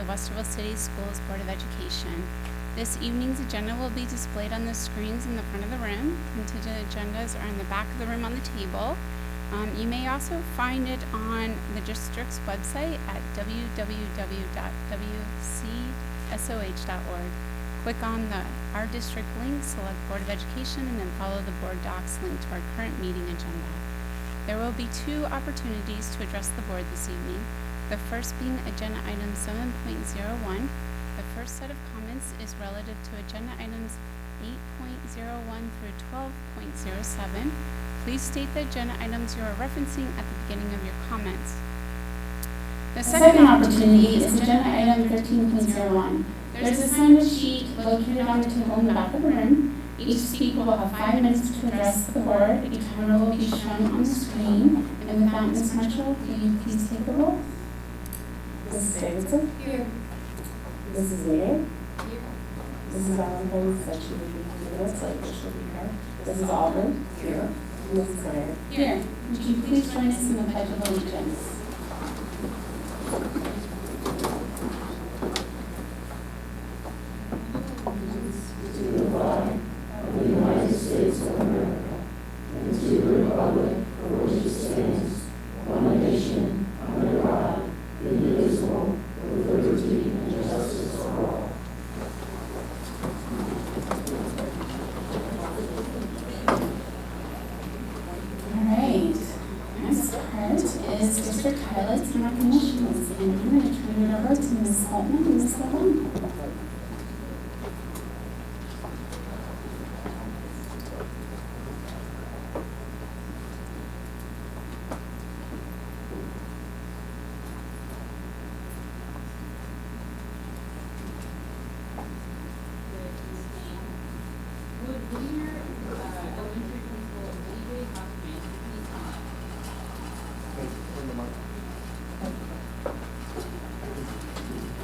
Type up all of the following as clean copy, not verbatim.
Westerville City Schools Board of Education. This evening's agenda will be displayed on the screens in the front of the room. Printed agendas are in the back of the room on the table. You may also find it on the district's website at www.wcsoh.org. Click on the Our District link, select Board of Education, and then follow the Board Docs link to our current meeting agenda. There will be two opportunities to address the board this evening. The first being agenda item 7.01. The first set of comments is relative to agenda items 8.01 through 12.07. Please state the agenda items you are referencing at the beginning of your comments. The second opportunity is agenda item 13.01. There's a sign-up sheet located on the table in the back of the room. Each speaker will have 5 minutes to address the board. A timer will be shown on the screen. And with that, Ms. Marshall, will you please take the roll? Mrs. Davidson? Here. Mrs. Nader? Here. Mrs. Valentine said she would be here, so she'll be here. Mrs. Altman? Here. Mrs. Meyer? Here. Would you please join us in the Pledge of Allegiance? To the flag of the United States of America and to the republic for which it stands, one nation, under God, indivisible, with liberty and justice for all. All right. Next part is district highlights and recognitions. And I'm going to turn it over to Ms. Altman and Ms. Lavon.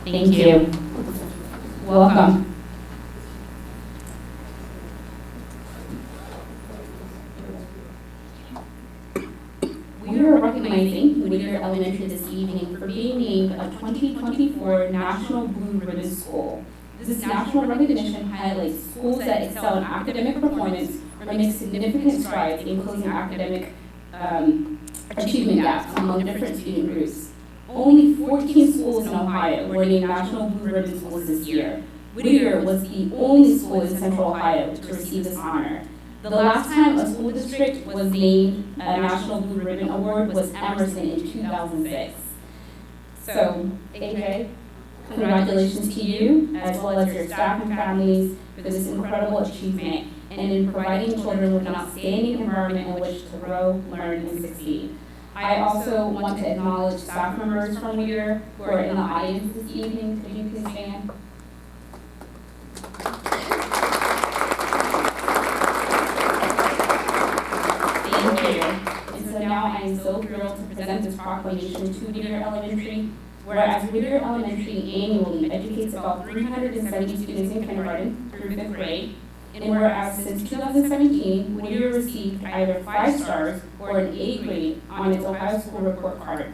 Thank you. Welcome. We are recognizing Whittier Elementary this evening for being named a 2024 National Blue Ribbon School. This national recognition highlights schools that excel in academic performance or make significant strides in closing academic achievement gaps among different student groups. Only 14 schools in Ohio were named National Blue Ribbon Schools this year. Whittier was the only school in Central Ohio to receive this honor. The last time a school district was named a National Blue Ribbon Award was Emerson in 2006. So, AJ, congratulations to you, as well as your staff and families, for this incredible achievement and in providing children with an outstanding environment in which to grow, learn, and succeed. I also want to acknowledge staff members from Whittier who are in the audience this evening. Could you please stand? Thank you. And so now I am so thrilled to present this proclamation to Whittier Elementary. Whereas Whittier Elementary annually educates about 370 students in kindergarten through 5th grade, and whereas since 2017, Whittier received either 5 stars or an A grade on its Ohio School Report Card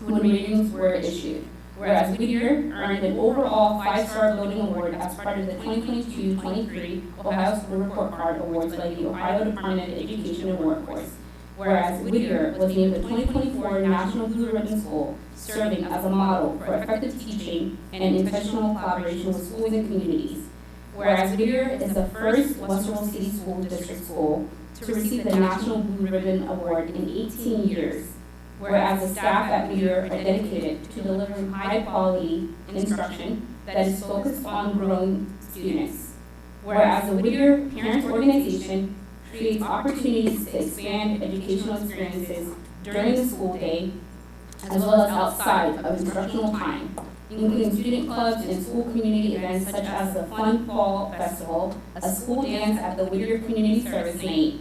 when ratings were issued. Whereas Whittier earned an overall 5-star voting award as part of the 2022-23 Ohio School Report Card Awards by the Ohio Department of Education and Workforce. Whereas Whittier was named the 2024 National Blue Ribbon School, serving as a model for effective teaching and intentional collaboration with schools and communities. Whereas Whittier is the first Westerville City School District school to receive the National Blue Ribbon Award in 18 years. Whereas the staff at Whittier are dedicated to delivering high-quality instruction that is focused on growing students. Whereas the Whittier Parents Organization creates opportunities to expand educational experiences during the school day, as well as outside of instructional time, including student clubs and school community events such as the Fun Fall Festival, a school dance at the Whittier Community Service Night,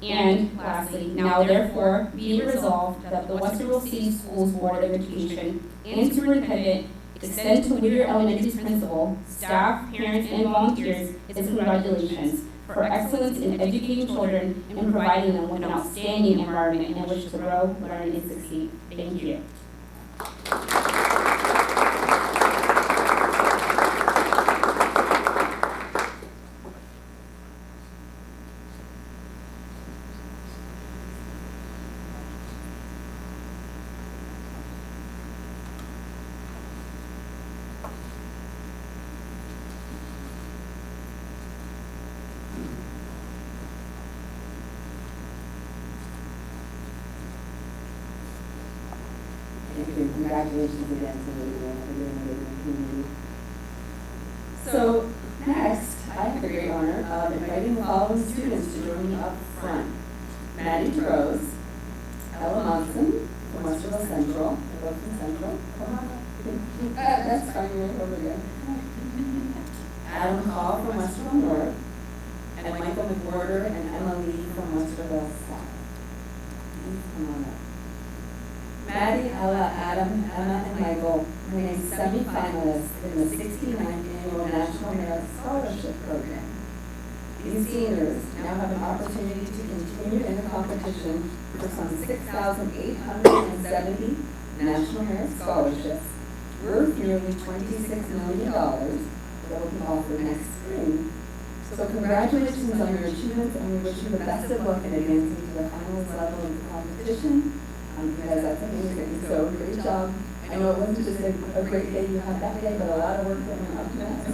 and lastly, now therefore be it resolved that the Westerville City Schools Board of Education and Superintendent extend to Whittier Elementary's principal, staff, parents, and volunteers its congratulations for excellence in educating children and providing them with an outstanding environment in which to grow, learn, and succeed. Thank you. again, congratulations again to everyone for doing it in the community. So next, I have the great honor of inviting the following students to join me up front. Maddie Rose, Ella Monson from Westerville Central, they're both from Central. Come on. That's fine, you're right over there. Adam Hall from Westerville North, and Michael McWhorter and Emma Lee from Westerville South. Please come on up. Maddie, Ella, Adam, Emma, and Michael remain semi-finalists in the 69th Annual National Merit Scholarship Program. These seniors now have an opportunity to continue in the competition for some 6,870 National Merit Scholarships worth nearly $26 million that will be offered next spring. So congratulations on your achievements, and we wish you the best of luck in advancing to the finals level of the competition. Because that's amazing. So great job. I know it wasn't just a great day you had that day, but a lot of work that went up to that. So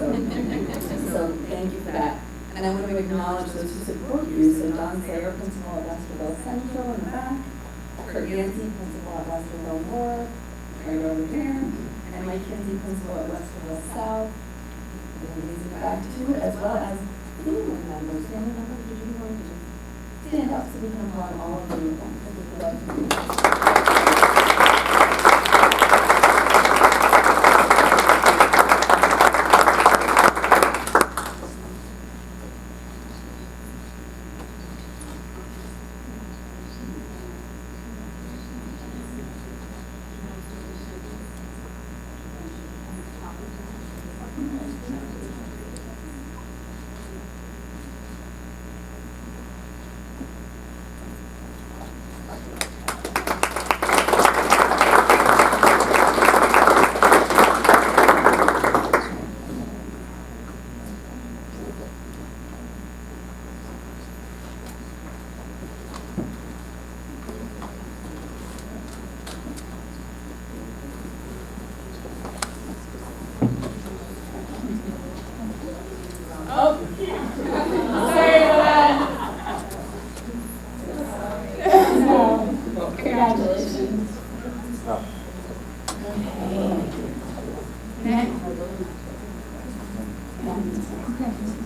thank you for that. And I want to acknowledge those who support you. So Don Sayer, principal at Westerville Central in the back, Kurt Yancey, principal at Westerville North, right over there, and Mike Kinsey, principal at Westerville South. He's in the back too, as well as family members. Family members, did you want to stand up so we can applaud all of you? Congratulations.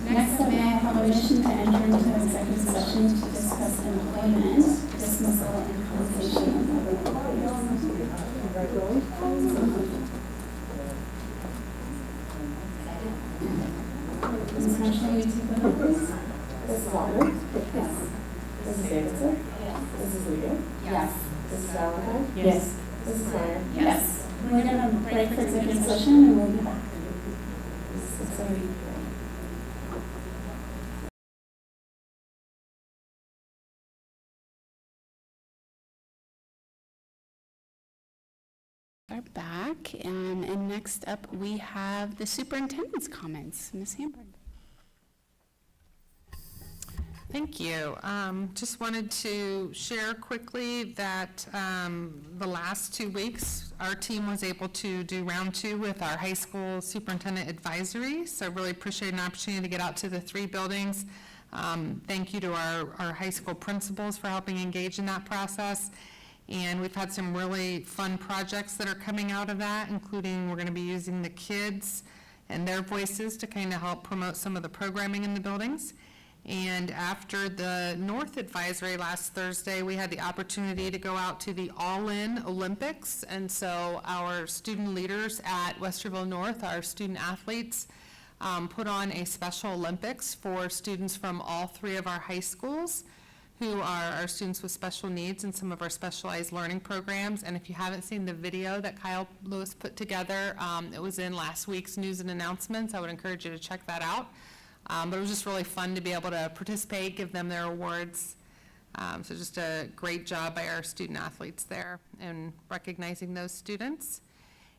Next up, may I have a motion to enter into executive session to discuss employment, dismissal, and compensation of public employees. Ms. Marshall, will you take the vote, please? Mrs. Walker? Yes. Mrs. Davidson? Yes. Mrs. Weeder? Yes. Mrs. Valentine? Yes. Mrs. Meyer? Yes. We're going to break for executive session and we'll be back. 6:30. Are back, and next up we have the superintendent's comments. Ms. Hamburg. Thank you. Just wanted to share quickly that the last 2 weeks, our team was able to do round 2 with our high school superintendent advisory. So I really appreciate an opportunity to get out to the 3 buildings. Thank you to our high school principals for helping engage in that process. And we've had some really fun projects that are coming out of that, including we're going to be using the kids and their voices to kind of help promote some of the programming in the buildings. And after the North Advisory last Thursday, we had the opportunity to go out to the All-In Olympics. And so our student leaders at Westerville North, our student athletes, put on a Special Olympics for students from all 3 of our high schools who are our students with special needs and some of our specialized learning programs. And if you haven't seen the video that Kyle Lewis put together, it was in last week's news and announcements. I would encourage you to check that out. But it was just really fun to be able to participate, give them their awards. So just a great job by our student athletes there in recognizing those students.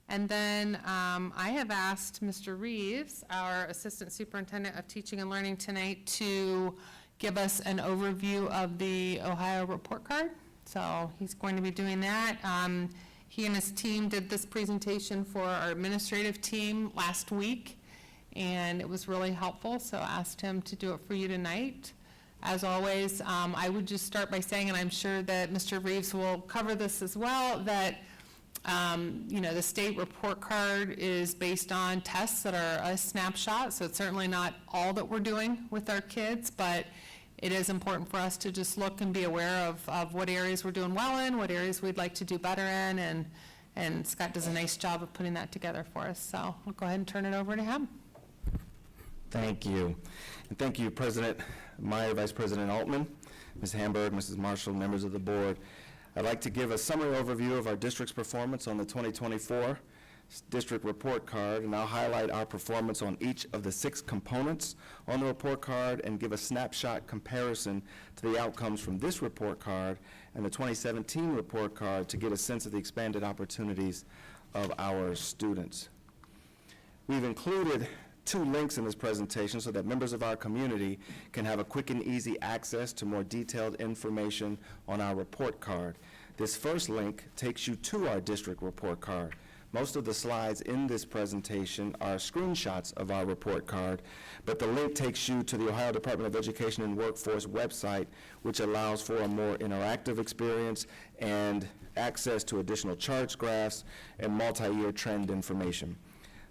And then I have asked Mr. Reeves, our Assistant Superintendent of Teaching and Learning tonight, to give us an overview of the Ohio report card. So he's going to be doing that. He and his team did this presentation for our administrative team last week, and it was really helpful, so I asked him to do it for you tonight. As always, I would just start by saying, and I'm sure that Mr. Reeves will cover this as well, that The state report card is based on tests that are a snapshot, so it's certainly not all that we're doing with our kids, but it is important for us to just look and be aware of what areas we're doing well in, what areas we'd like to do better in, and Scott does a nice job of putting that together for us. So I'll go ahead and turn it over to him. Thank you. And thank you, President Meyer, Vice President Altman, Ms. Hamburg, Mrs. Marshall, members of the board. I'd like to give a summary overview of our district's performance on the 2024 district report card, and I'll highlight our performance on each of the 6 components on the report card and give a snapshot comparison to the outcomes from this report card and the 2017 report card to get a sense of the expanded opportunities of our students. We've included 2 links in this presentation so that members of our community can have a quick and easy access to more detailed information on our report card. This first link takes you to our district report card. Most of the slides in this presentation are screenshots of our report card, but the link takes you to the Ohio Department of Education and Workforce website, which allows for a more interactive experience and access to additional charts, graphs, and multi-year trend information.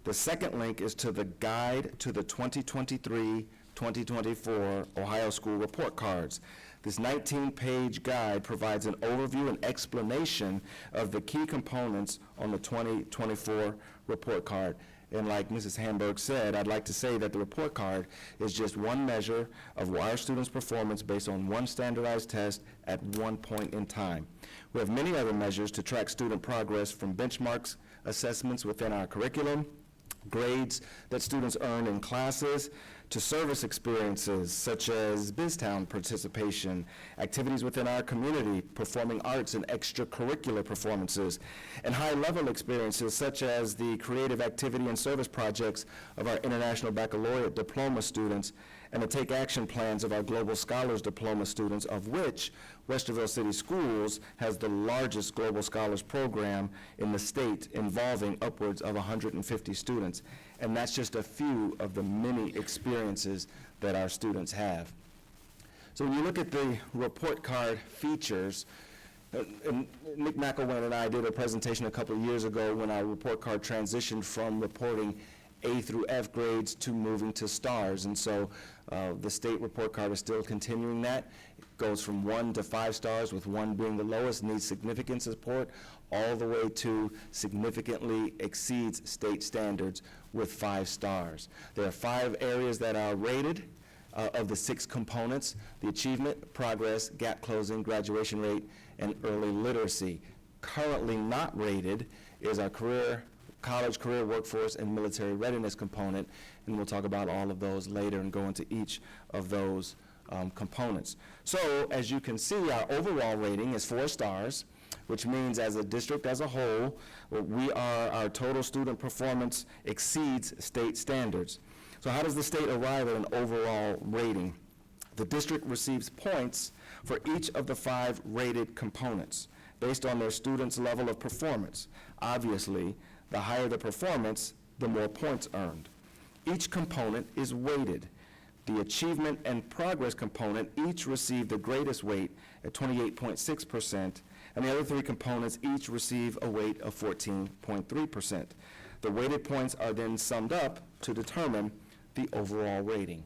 The second link is to the Guide to the 2023-2024 Ohio School Report Cards. This 19-page guide provides an overview and explanation of the key components on the 2024 report card. And like Mrs. Hamburg said, I'd like to say that the report card is just one measure of our students' performance based on one standardized test at one point in time. We have many other measures to track student progress, from benchmarks assessments within our curriculum, grades that students earn in classes, to service experiences such as BizTown participation, activities within our community, performing arts and extracurricular performances, and high-level experiences such as the creative activity and service projects of our International Baccalaureate Diploma students and the Take Action plans of our Global Scholars Diploma students, of which Westerville City Schools has the largest Global Scholars program in the state, involving upwards of 150 students. And that's just a few of the many experiences that our students have. So when you look at the report card features, and Nick McElwain and I did a presentation a couple of years ago when our report card transitioned from reporting A through F grades to moving to stars. And so the state report card is still continuing that. It goes from 1 to 5 stars, with 1 being the lowest, needs significant support, all the way to significantly exceeds state standards with 5 stars. There are 5 areas that are rated of the 6 components: the achievement, progress, gap closing, graduation rate, and early literacy. Currently not rated is our college, career, workforce, and military readiness component, and we'll talk about all of those later and go into each of those components. So, as you can see, our overall rating is 4 stars, which means as a district as a whole, our total student performance exceeds state standards. So how does the state arrive at an overall rating? The district receives points for each of the 5 rated components based on their students' level of performance. Obviously, the higher the performance, the more points earned. Each component is weighted. The achievement and progress component each receive the greatest weight at 28.6%, and the other 3 components each receive a weight of 14.3%. The weighted points are then summed up to determine the overall rating.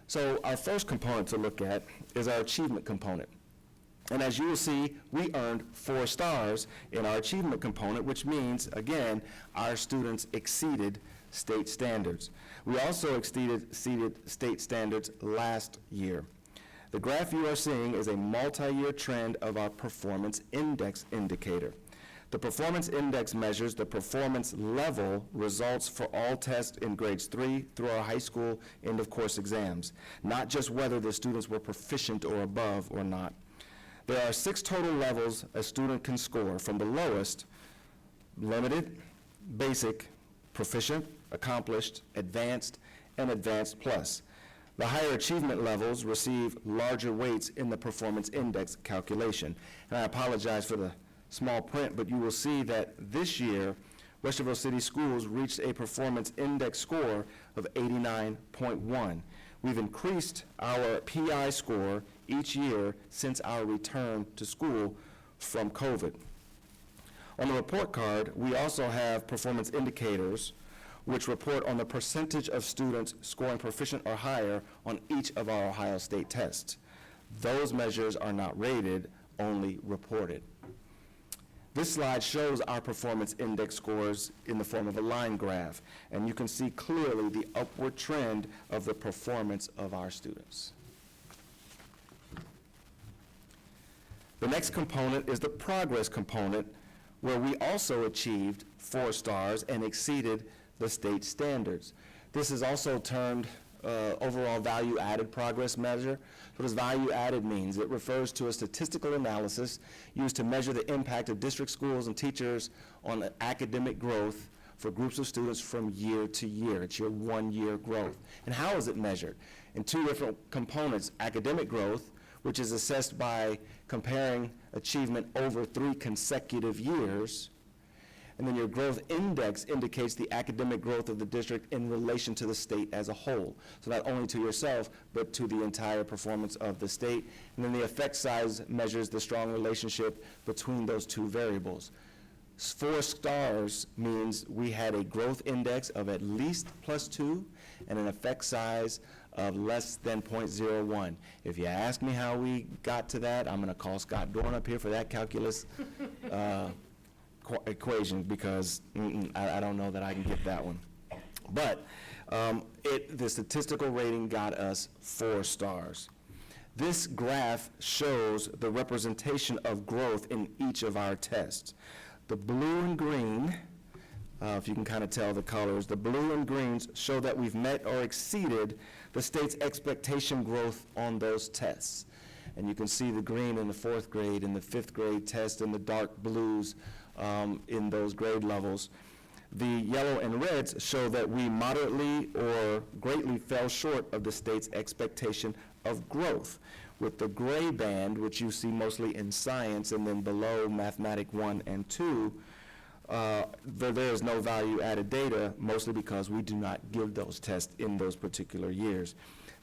So our first component to look at is our achievement component. And as you will see, we earned 4 stars in our achievement component, which means, again, our students exceeded state standards. We also exceeded state standards last year. The graph you are seeing is a multi-year trend of our performance index indicator. The performance index measures the performance level results for all tests in grades 3 through our high school end-of-course exams, not just whether the students were proficient or above or not. There are 6 total levels a student can score, from the lowest, limited, basic, proficient, accomplished, advanced, and advanced plus. The higher achievement levels receive larger weights in the performance index calculation. And I apologize for the small print, but you will see that this year, Westerville City Schools reached a performance index score of 89.1. We've increased our PI score each year since our return to school from COVID. On the report card, we also have performance indicators, which report on the percentage of students scoring proficient or higher on each of our Ohio State tests. Those measures are not rated, only reported. This slide shows our performance index scores in the form of a line graph, and you can see clearly the upward trend of the performance of our students. The next component is the progress component, where we also achieved 4 stars and exceeded the state standards. This is also termed overall value-added progress measure. What does value-added means? It refers to a statistical analysis used to measure the impact of district schools and teachers on academic growth for groups of students from year to year. It's your 1-year growth. And how is it measured? In 2 different components: academic growth, which is assessed by comparing achievement over 3 consecutive years. And then your growth index indicates the academic growth of the district in relation to the state as a whole. So not only to yourself, but to the entire performance of the state. And then the effect size measures the strong relationship between those 2 variables. 4 stars means we had a growth index of at least +2 and an effect size of less than 0.01. If you ask me how we got to that, I'm going to call Scott Dorn up here for that calculus equation, because I don't know that I can get that one. But the statistical rating got us 4 stars. This graph shows the representation of growth in each of our tests. The blue and green, if you can kind of tell the colors, the blue and greens show that we've met or exceeded the state's expectation growth on those tests. And you can see the green in the 4th grade and the 5th grade test, and the dark blues in those grade levels. The yellow and reds show that we moderately or greatly fell short of the state's expectation of growth, with the gray band, which you see mostly in science, and then below Mathematic 1 and 2, there is no value-added data, mostly because we do not give those tests in those particular years.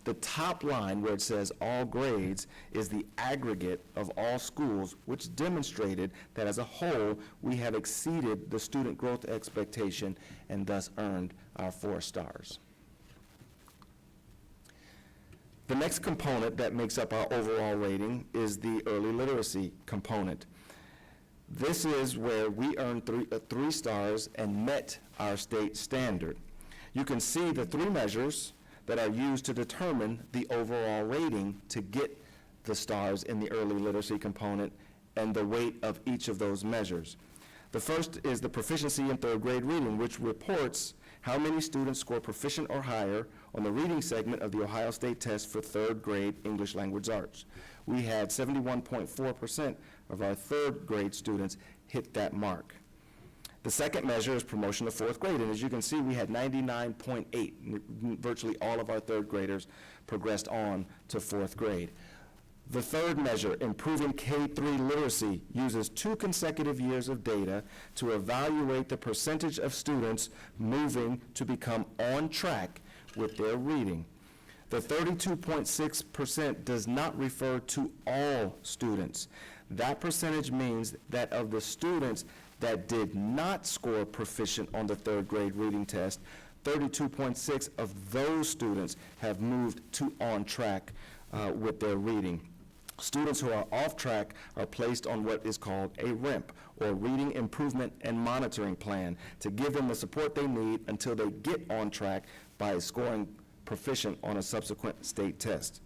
The top line, where it says all grades, is the aggregate of all schools, which demonstrated that as a whole, we have exceeded the student growth expectation and thus earned our 4 stars. The next component that makes up our overall rating is the early literacy component. This is where we earned 3 stars and met our state standard. You can see the 3 measures that are used to determine the overall rating to get the stars in the early literacy component and the weight of each of those measures. The first is the proficiency in 3rd grade reading, which reports how many students score proficient or higher on the reading segment of the Ohio State test for 3rd grade English language arts. We had 71.4% of our 3rd grade students hit that mark. The second measure is promotion to 4th grade, and as you can see, we had 99.8. Virtually all of our 3rd graders progressed on to 4th grade. The third measure, improving K-3 literacy, uses 2 consecutive years of data to evaluate the percentage of students moving to become on track with their reading. The 32.6% does not refer to all students. That percentage means that of the students that did not score proficient on the 3rd grade reading test, 32.6 of those students have moved to on track with their reading. Students who are off track are placed on what is called a RIMP, or Reading Improvement and Monitoring Plan, to give them the support they need until they get on track by scoring proficient on a subsequent state test.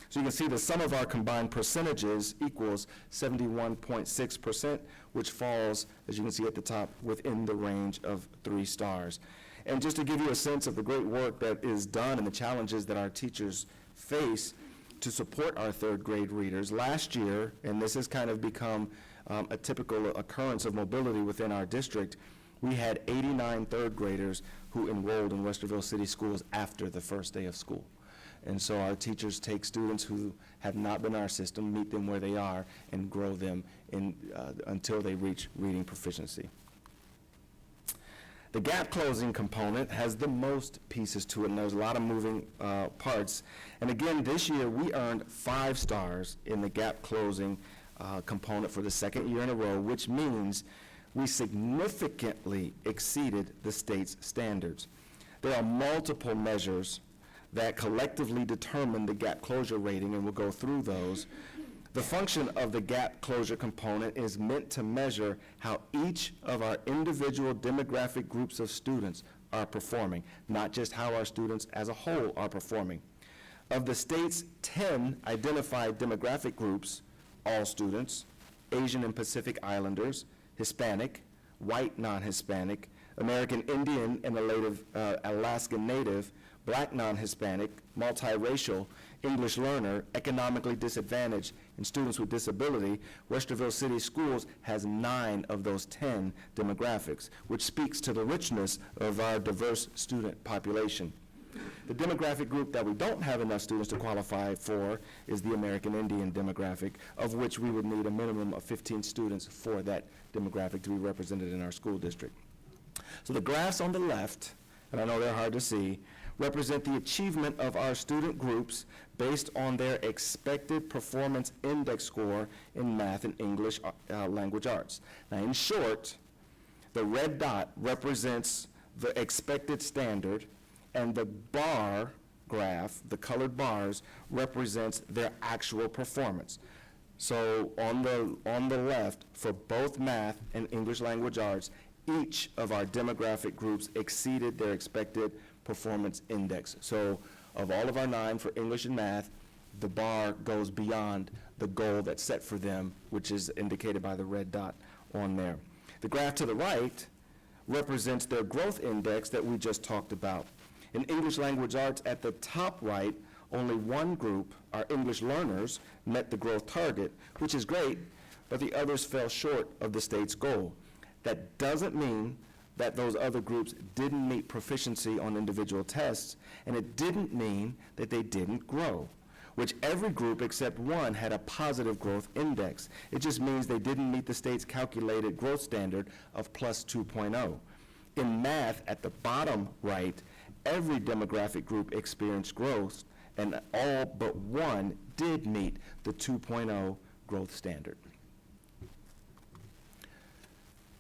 So you can see the sum of our combined percentages equals 71.6%, which falls, as you can see at the top, within the range of 3 stars. And just to give you a sense of the great work that is done and the challenges that our teachers face to support our 3rd grade readers, last year, and this has kind of become a typical occurrence of mobility within our district, we had 89 3rd graders who enrolled in Westerville City Schools after the first day of school. And so our teachers take students who have not been in our system, meet them where they are, and grow them until they reach reading proficiency. The gap closing component has the most pieces to it, and there's a lot of moving parts. And again, this year we earned 5 stars in the gap closing component for the 2nd year in a row, which means we significantly exceeded the state's standards. There are multiple measures that collectively determine the gap closure rating, and we'll go through those. The function of the gap closure component is meant to measure how each of our individual demographic groups of students are performing, not just how our students as a whole are performing. Of the state's 10 identified demographic groups, all students, Asian and Pacific Islanders, Hispanic, white non-Hispanic, American Indian and Alaskan Native, Black non-Hispanic, multiracial, English learner, economically disadvantaged, and students with disability, Westerville City Schools has 9 of those 10 demographics, which speaks to the richness of our diverse student population. The demographic group that we don't have enough students to qualify for is the American Indian demographic, of which we would need a minimum of 15 students for that demographic to be represented in our school district. So the graphs on the left, and I know they're hard to see, represent the achievement of our student groups based on their expected performance index score in math and English language arts. Now, in short, the red dot represents the expected standard, and the bar graph, the colored bars, represents their actual performance. So on the left, for both math and English language arts, each of our demographic groups exceeded their expected performance index. So of all of our 9 for English and math, the bar goes beyond the goal that's set for them, which is indicated by the red dot on there. The graph to the right represents their growth index that we just talked about. In English language arts, at the top right, only one group, our English learners, met the growth target, which is great, but the others fell short of the state's goal. That doesn't mean that those other groups didn't meet proficiency on individual tests, and it didn't mean that they didn't grow, which every group except one had a positive growth index. It just means they didn't meet the state's calculated growth standard of plus 2.0. In math, at the bottom right, every demographic group experienced growth, and all but one did meet the 2.0 growth standard.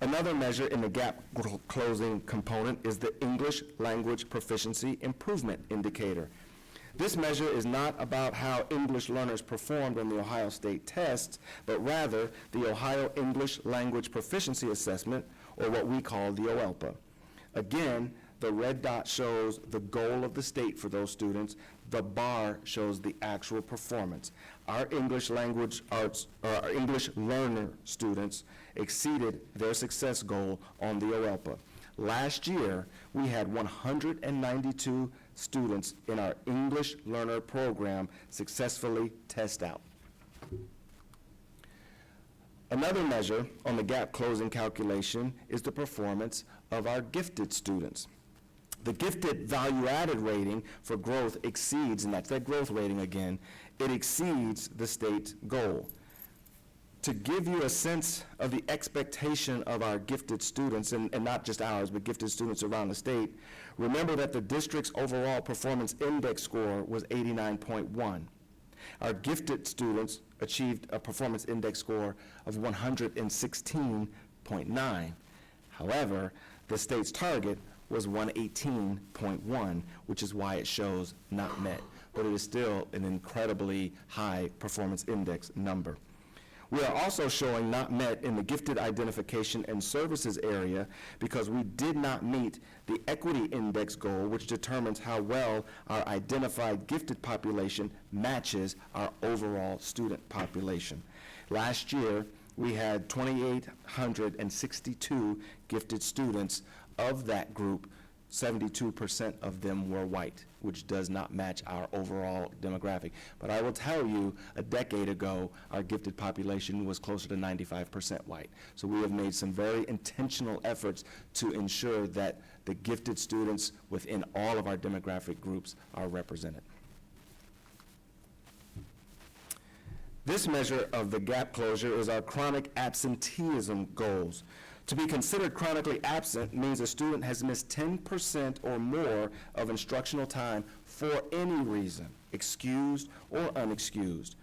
Another measure in the gap closing component is the English Language Proficiency Improvement Indicator. This measure is not about how English learners performed on the Ohio State tests, but rather the Ohio English Language Proficiency Assessment, or what we call the OELPA. Again, the red dot shows the goal of the state for those students. The bar shows the actual performance. Our English language arts, or our English learner students exceeded their success goal on the OELPA. Last year, we had 192 students in our English learner program successfully test out. Another measure on the gap closing calculation is the performance of our gifted students. The gifted value-added rating for growth exceeds, and that's that growth rating again, it exceeds the state goal. To give you a sense of the expectation of our gifted students, and not just ours, but gifted students around the state, remember that the district's overall performance index score was 89.1. Our gifted students achieved a performance index score of 116.9. However, the state's target was 118.1, which is why it shows not met. But it is still an incredibly high performance index number. We are also showing not met in the gifted identification and services area because we did not meet the equity index goal, which determines how well our identified gifted population matches our overall student population. Last year, we had 2,862 gifted students. Of that group, 72% of them were white, which does not match our overall demographic. But I will tell you, a decade ago, our gifted population was closer to 95% white. So we have made some very intentional efforts to ensure that the gifted students within all of our demographic groups are represented. This measure of the gap closure is our chronic absenteeism goals. To be considered chronically absent means a student has missed 10% or more of instructional time for any reason, excused or unexcused.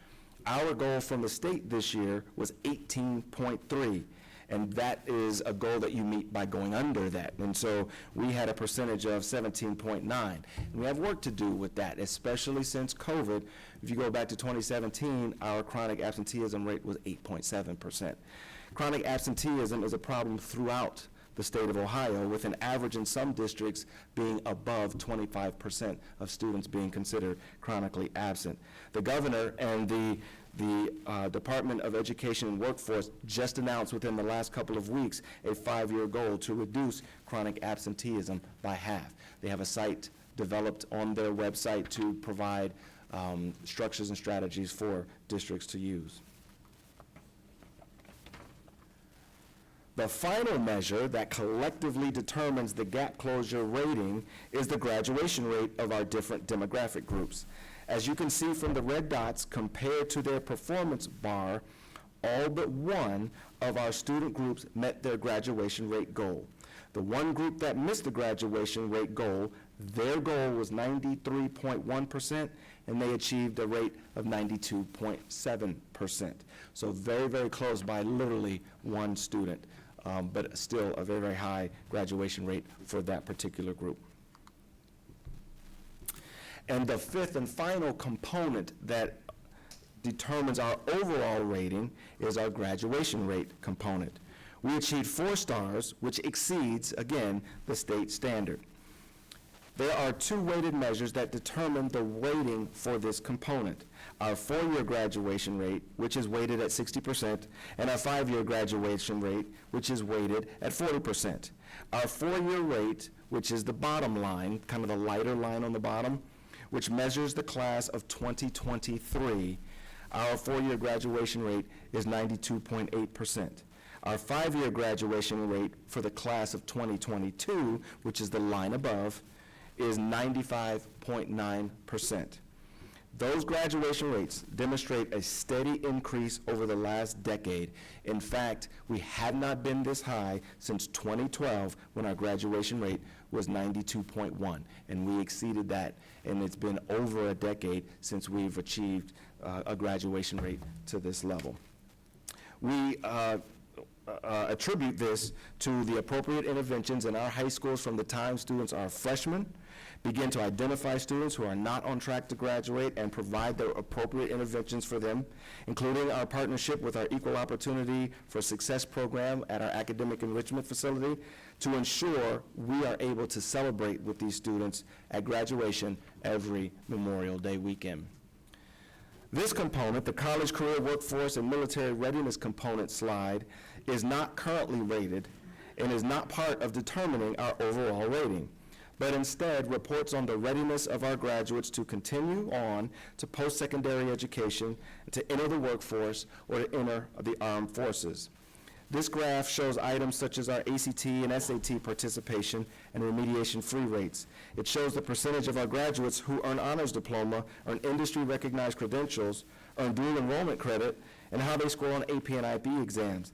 Our goal from the state this year was 18.3, And that is a goal that you meet by going under that. And so we had a percentage of 17.9. And we have work to do with that, especially since COVID. If you go back to 2017, our chronic absenteeism rate was 8.7%. Chronic absenteeism is a problem throughout the state of Ohio, with an average in some districts being above 25% of students being considered chronically absent. The governor and the Department of Education and Workforce just announced within the last couple of weeks a 5-year goal to reduce chronic absenteeism by half. They have a site developed on their website to provide structures and strategies for districts to use. The final measure that collectively determines the gap closure rating is the graduation rate of our different demographic groups. As you can see from the red dots compared to their performance bar, all but one of our student groups met their graduation rate goal. The one group that missed the graduation rate goal, their goal was 93.1%, and they achieved a rate of 92.7%. So very, very close by literally one student, but still a very, very high graduation rate for that particular group. And the fifth and final component that determines our overall rating is our graduation rate component. We achieved 4 stars, which exceeds, again, the state standard. There are 2 weighted measures that determine the weighting for this component. Our 4-year graduation rate, which is weighted at 60%, and our 5-year graduation rate, which is weighted at 40%. Our 4-year rate, which is the bottom line, kind of the lighter line on the bottom, which measures the class of 2023, our 4-year graduation rate is 92.8%. Our 5-year graduation rate for the class of 2022, which is the line above, is 95.9%. Those graduation rates demonstrate a steady increase over the last decade. In fact, we have not been this high since 2012, when our graduation rate was 92.1, and we exceeded that, and it's been over a decade since we've achieved a graduation rate to this level. We attribute this to the appropriate interventions in our high schools from the time students are freshmen, begin to identify students who are not on track to graduate and provide the appropriate interventions for them, including our partnership with our Equal Opportunity for Success program at our academic enrichment facility to ensure we are able to celebrate with these students at graduation every Memorial Day weekend. This component, the college, career, workforce, and military readiness component slide, is not currently rated and is not part of determining our overall rating, but instead reports on the readiness of our graduates to continue on to post-secondary education, to enter the workforce, or to enter the armed forces. This graph shows items such as our ACT and SAT participation and remediation free rates. It shows the percentage of our graduates who earn honors diploma, earn industry-recognized credentials, earn dual enrollment credit, and how they score on AP and IB exams.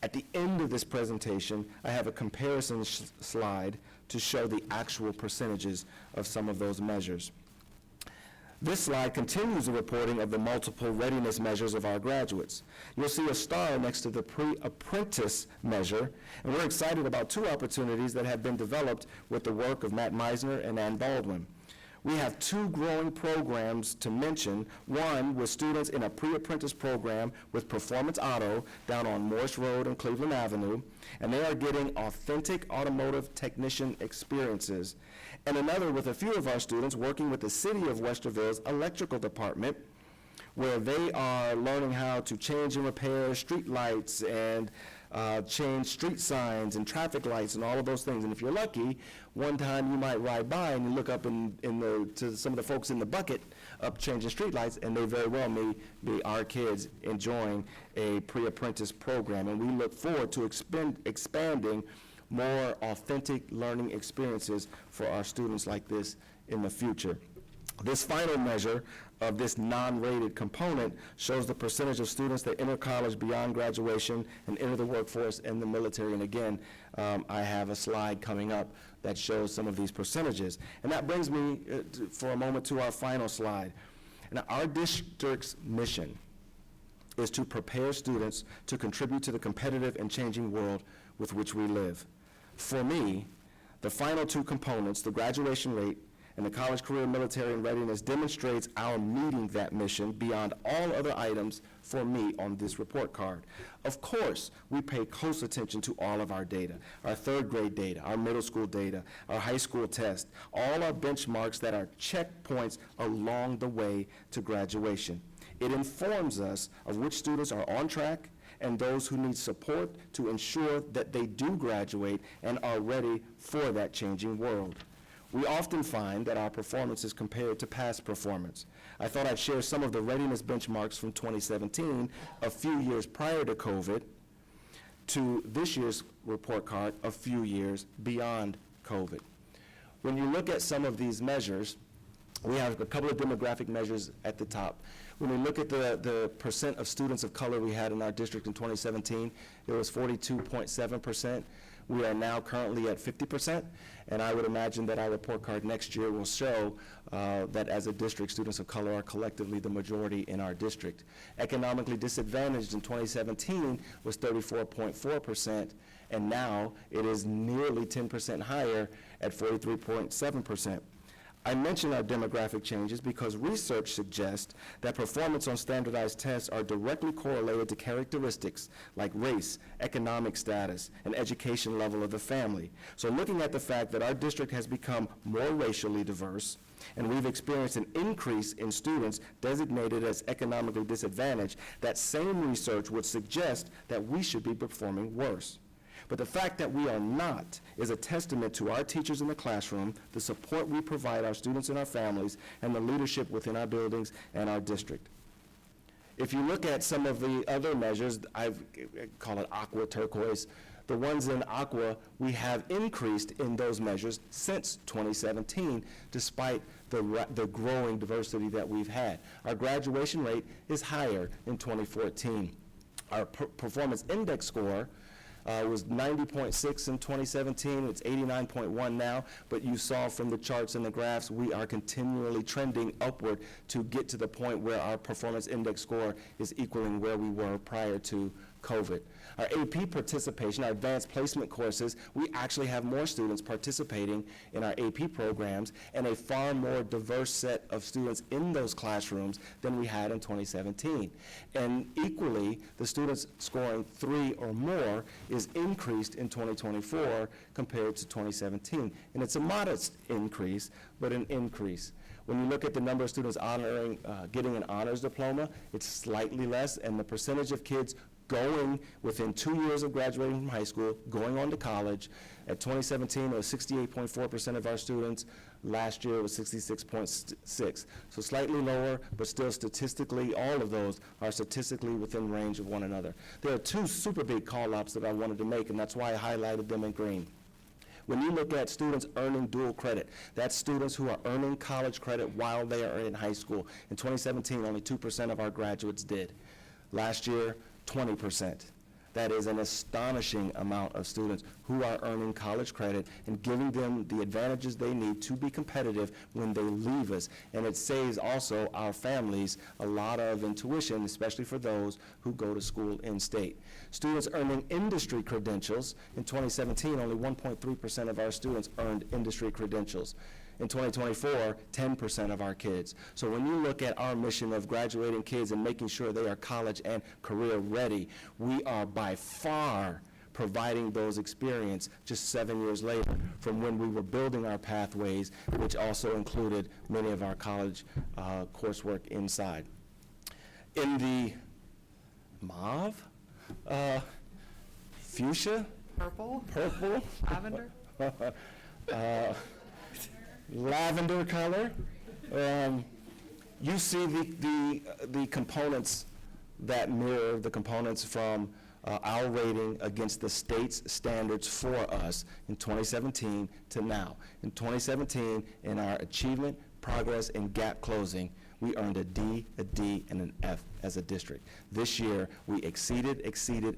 At the end of this presentation, I have a comparison slide to show the actual percentages of some of those measures. This slide continues the reporting of the multiple readiness measures of our graduates. You'll see a star next to the pre-apprentice measure, and we're excited about 2 opportunities that have been developed with the work of Matt Meisner and Ann Baldwin. We have 2 growing programs to mention, one with students in a pre-apprentice program with Performance Auto down on Morse Road and Cleveland Avenue, and they are getting authentic automotive technician experiences, and another with a few of our students working with the City of Westerville's electrical department, where they are learning how to change and repair street lights and change street signs and traffic lights and all of those things. And if you're lucky, one time you might ride by and you look up to some of the folks in the bucket up changing street lights, and they very well may be our kids enjoying a pre-apprentice program. And we look forward to expanding more authentic learning experiences for our students like this in the future. This final measure of this non-rated component shows the percentage of students that enter college beyond graduation and enter the workforce and the military. And again, I have a slide coming up that shows some of these percentages. And that brings me for a moment to our final slide. Now, our district's mission is to prepare students to contribute to the competitive and changing world with which we live. For me, the final two components, the graduation rate and the college career, military, and readiness, demonstrates our meeting that mission beyond all other items for me on this report card. Of course, we pay close attention to all of our data, our third grade data, our middle school data, our high school test, all our benchmarks that are checkpoints along the way to graduation. It informs us of which students are on track and those who need support to ensure that they do graduate and are ready for that changing world. We often find that our performance is compared to past performance. I thought I'd share some of the readiness benchmarks from 2017, a few years prior to COVID, to this year's report card, a few years beyond COVID. When you look at some of these measures, we have a couple of demographic measures at the top. When we look at the percent of students of color we had in our district in 2017, it was 42.7%. We are now currently at 50%, and I would imagine that our report card next year will show that as a district, students of color are collectively the majority in our district. Economically disadvantaged in 2017 was 34.4%, and now it is nearly 10% higher at 43.7%. I mention our demographic changes because research suggests that performance on standardized tests are directly correlated to characteristics like race, economic status, and education level of the family. So looking at the fact that our district has become more racially diverse, and we've experienced an increase in students designated as economically disadvantaged, that same research would suggest that we should be performing worse. But the fact that we are not is a testament to our teachers in the classroom, the support we provide our students and our families, and the leadership within our buildings and our district. If you look at some of the other measures, I call it aqua, turquoise, the ones in aqua, we have increased in those measures since 2017, despite the growing diversity that we've had. Our graduation rate is higher in 2014. Our performance index score was 90.6 in 2017. It's 89.1 now, but you saw from the charts and the graphs, we are continually trending upward to get to the point where our performance index score is equaling where we were prior to COVID. Our AP participation, our advanced placement courses, we actually have more students participating in our AP programs and a far more diverse set of students in those classrooms than we had in 2017. And equally, the students scoring 3 or more is increased in 2024 compared to 2017. And it's a modest increase, but an increase. When you look at the number of students getting an honors diploma, it's slightly less, and the percentage of kids going within 2 years of graduating from high school, going on to college. At 2017, it was 68.4% of our students. Last year, it was 66.6. So slightly lower, but still statistically, all of those are statistically within range of one another. There are two super big call-outs that I wanted to make, and that's why I highlighted them in green. When you look at students earning dual credit, that's students who are earning college credit while they are in high school. In 2017, only 2% of our graduates did. Last year, 20%. That is an astonishing amount of students who are earning college credit and giving them the advantages they need to be competitive when they leave us. And it saves also our families a lot of tuition, especially for those who go to school in-state. Students earning industry credentials, in 2017, only 1.3% of our students earned industry credentials. In 2024, 10% of our kids. So when you look at our mission of graduating kids and making sure they are college and career ready, we are by far providing those experience just 7 years later from when we were building our pathways, which also included many of our college coursework inside. In the mauve, fuchsia, Purple, purple, lavender. lavender color, you see the components that mirror the components from our rating against the state's standards for us in 2017 to now. In 2017, in our achievement, progress, and gap closing, we earned a D, and an F as a district. This year, we exceeded,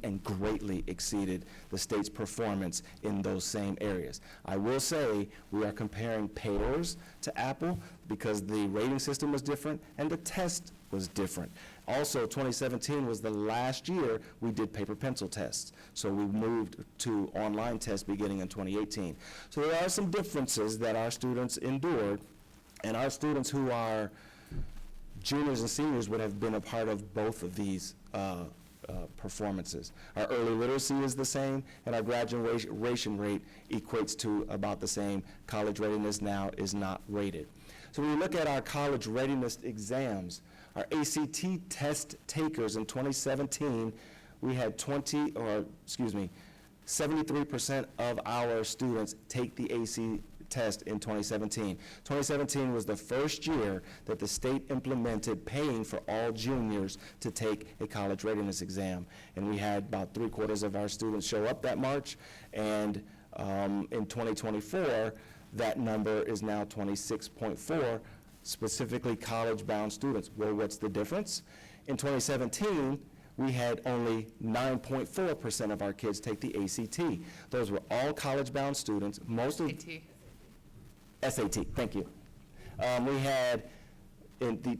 and greatly exceeded the state's performance in those same areas. I will say we are comparing pears to apple because the rating system was different and the test was different. Also, 2017 was the last year we did paper pencil tests. So we moved to online tests beginning in 2018. So there are some differences that our students endured, and our students who are juniors and seniors would have been a part of both of these performances. Our early literacy is the same, and our graduation rate equates to about the same. College readiness now is not rated. So when you look at our college readiness exams, our ACT test takers in 2017, we had 73% of our students take the AC test in 2017. 2017 was the first year that the state implemented paying for all juniors to take a college readiness exam. And we had about 3/4 of our students show up that March, and in 2024, that number is now 26.4, specifically college-bound students. Well, what's the difference? In 2017, we had only 9.4% of our kids take the ACT. Those were all college-bound students. Most of SAT, thank you. We had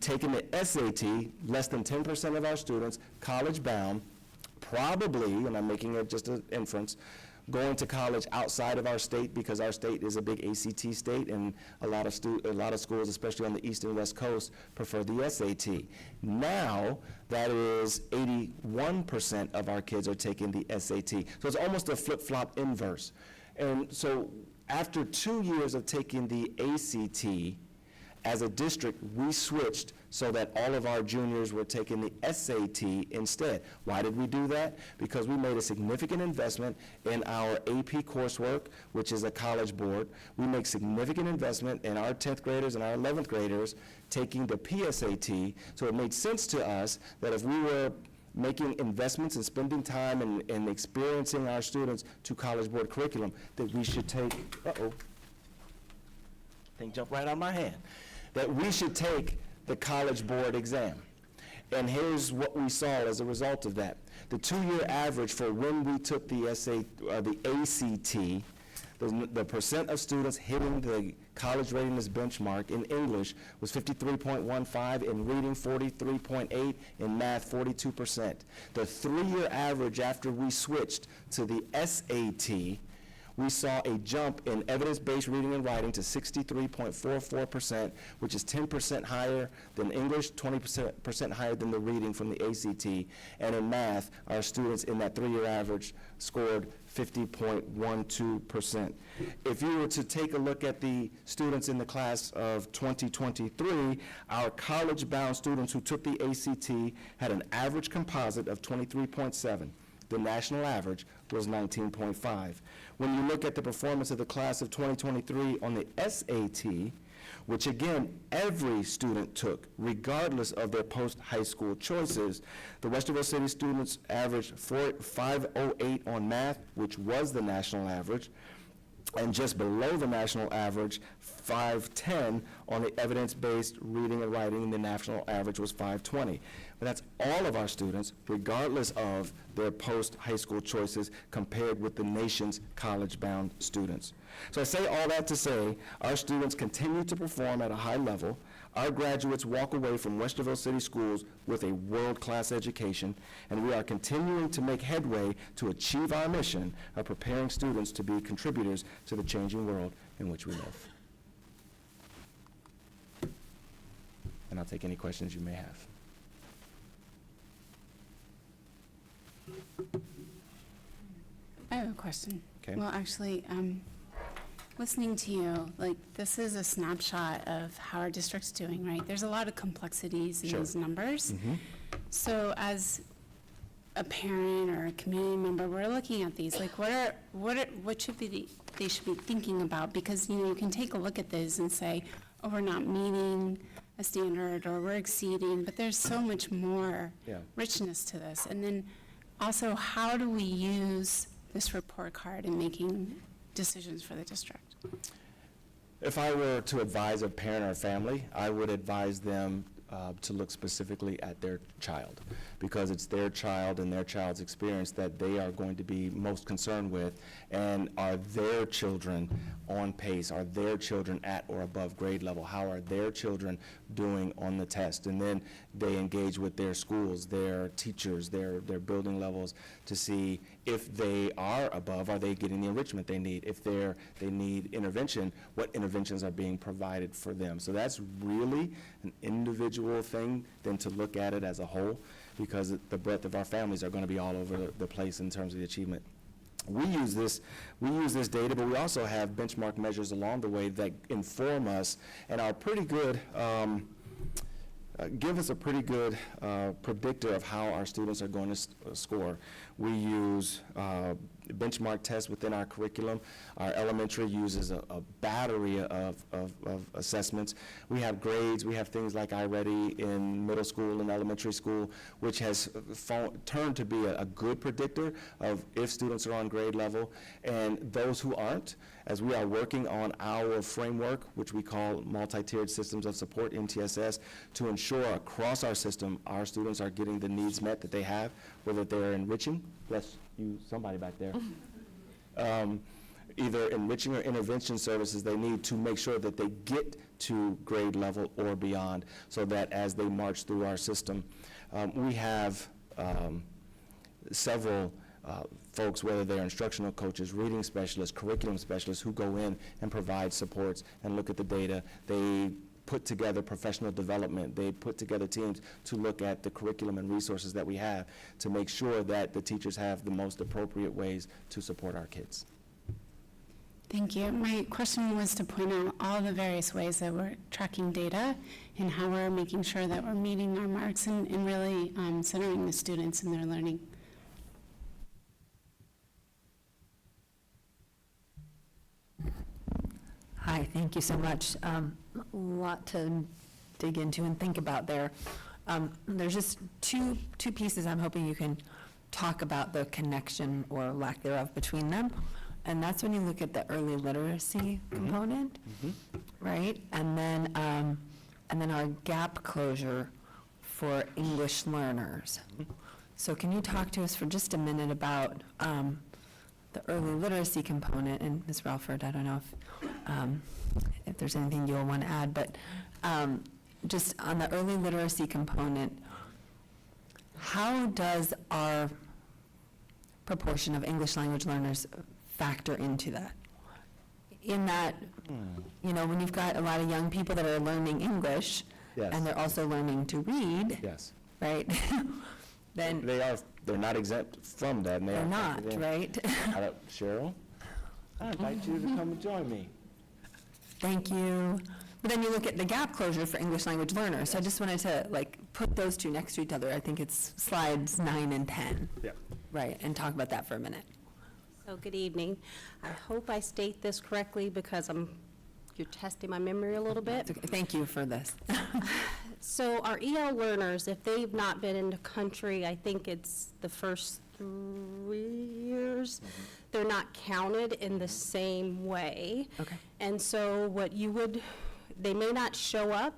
taking the SAT, less than 10% of our students, college-bound, probably, and I'm making it just an inference, going to college outside of our state, because our state is a big ACT state, and a lot of schools, especially on the east and west coast, prefer the SAT. Now, that is 81% of our kids are taking the SAT. So it's almost a flip-flop inverse. And so after 2 years of taking the ACT, as a district, we switched so that all of our juniors were taking the SAT instead. Why did we do that? Because we made a significant investment in our AP coursework, which is a college board. We make significant investment in our 10th graders and our 11th graders taking the PSAT. So it made sense to us that if we were making investments and spending time and experiencing our students to college board curriculum, that we should take, thing jumped right out of my hand, that we should take the college board exam. And here's what we saw as a result of that. The 2-year average for when we took the ACT, the percent of students hitting the college readiness benchmark in English was 53.15, in reading 43.8, in math 42%. The 3-year average after we switched to the SAT, we saw a jump in evidence-based reading and writing to 63.44%, which is 10% higher than English, 20% higher than the reading from the ACT. And in math, our students in that 3-year average scored 50.12%. If you were to take a look at the students in the class of 2023, our college-bound students who took the ACT had an average composite of 23.7. The national average was 19.5. When you look at the performance of the class of 2023 on the SAT, which again, every student took, regardless of their post-high school choices, the Westerville City students averaged 508 on math, which was the national average, and just below the national average, 510 on the evidence-based reading and writing, and the national average was 520. But that's all of our students, regardless of their post-high school choices, compared with the nation's college-bound students. So I say all that to say, our students continue to perform at a high level. Our graduates walk away from Westerville City Schools with a world-class education, and we are continuing to make headway to achieve our mission of preparing students to be contributors to the changing world in which we live. And I'll take any questions you may have. I have a question. Okay. Well, actually, listening to you, like, this is a snapshot of how our district's doing, right? There's a lot of complexities in Sure. these numbers. Mm-hmm. So as a parent or a community member, we're looking at these, like, what should they should be thinking about? Because, you can take a look at this and say, oh, we're not meeting a standard, or we're exceeding, but there's so much more Yeah. richness to this. And then also, how do we use this report card in making decisions for the district? If I were to advise a parent or family, I would advise them to look specifically at their child, because it's their child and their child's experience that they are going to be most concerned with, and are their children on pace? Are their children at or above grade level? How are their children doing on the test. And then they engage with their schools, their teachers, their building levels to see if they are above, are they getting the enrichment they need? If they need intervention, what interventions are being provided for them? So that's really an individual thing than to look at it as a whole, because the breadth of our families are going to be all over the place in terms of the achievement. We use this data, but we also have benchmark measures along the way that inform us and are pretty good, give us a pretty good predictor of how our students are going to score. We use benchmark tests within our curriculum. Our elementary uses a battery of assessments. We have grades. We have things like iReady in middle school and elementary school, which has turned to be a good predictor of if students are on grade level. And those who aren't, as we are working on our framework, which we call multi-tiered systems of support, MTSS, to ensure across our system our students are getting the needs met that they have, whether they're enriching, bless you, somebody back there, either enriching or intervention services they need to make sure that they get to grade level or beyond, so that as they march through our system, we have several folks, whether they're instructional coaches, reading specialists, curriculum specialists, who go in and provide supports and look at the data. They put together professional development. They put together teams to look at the curriculum and resources that we have to make sure that the teachers have the most appropriate ways to support our kids. Thank you. My question was to point out all the various ways that we're tracking data and how we're making sure that we're meeting our marks and really centering the students in their learning. Hi, thank you so much. A lot to dig into and think about there. There's just two pieces I'm hoping you can talk about the connection or lack thereof between them. And that's when you look at the early literacy component, right? And then our gap closure for English learners. So can you talk to us for just a minute about the early literacy component? And Ms. Relford, I don't know if there's anything you'll want to add, but just on the early literacy component, how does our proportion of English language learners factor into that? In that, you know, when you've got a lot of young people that are learning English, Yes. and they're also learning to read, Yes. right? Then They're not exempt from that. And they're not, right? Cheryl, I invite you to come and join me. Thank you. But then you look at the gap closure for English language learners. So I just wanted to put those two next to each other. I think it's slides 9 and 10. Yeah. Right, and talk about that for a minute. So good evening. I hope I state this correctly because you're testing my memory a little bit. Thank you for this. So our EL learners, if they've not been in the country, I think it's the first 3 years, they're not counted in the same way. Okay. And so they may not show up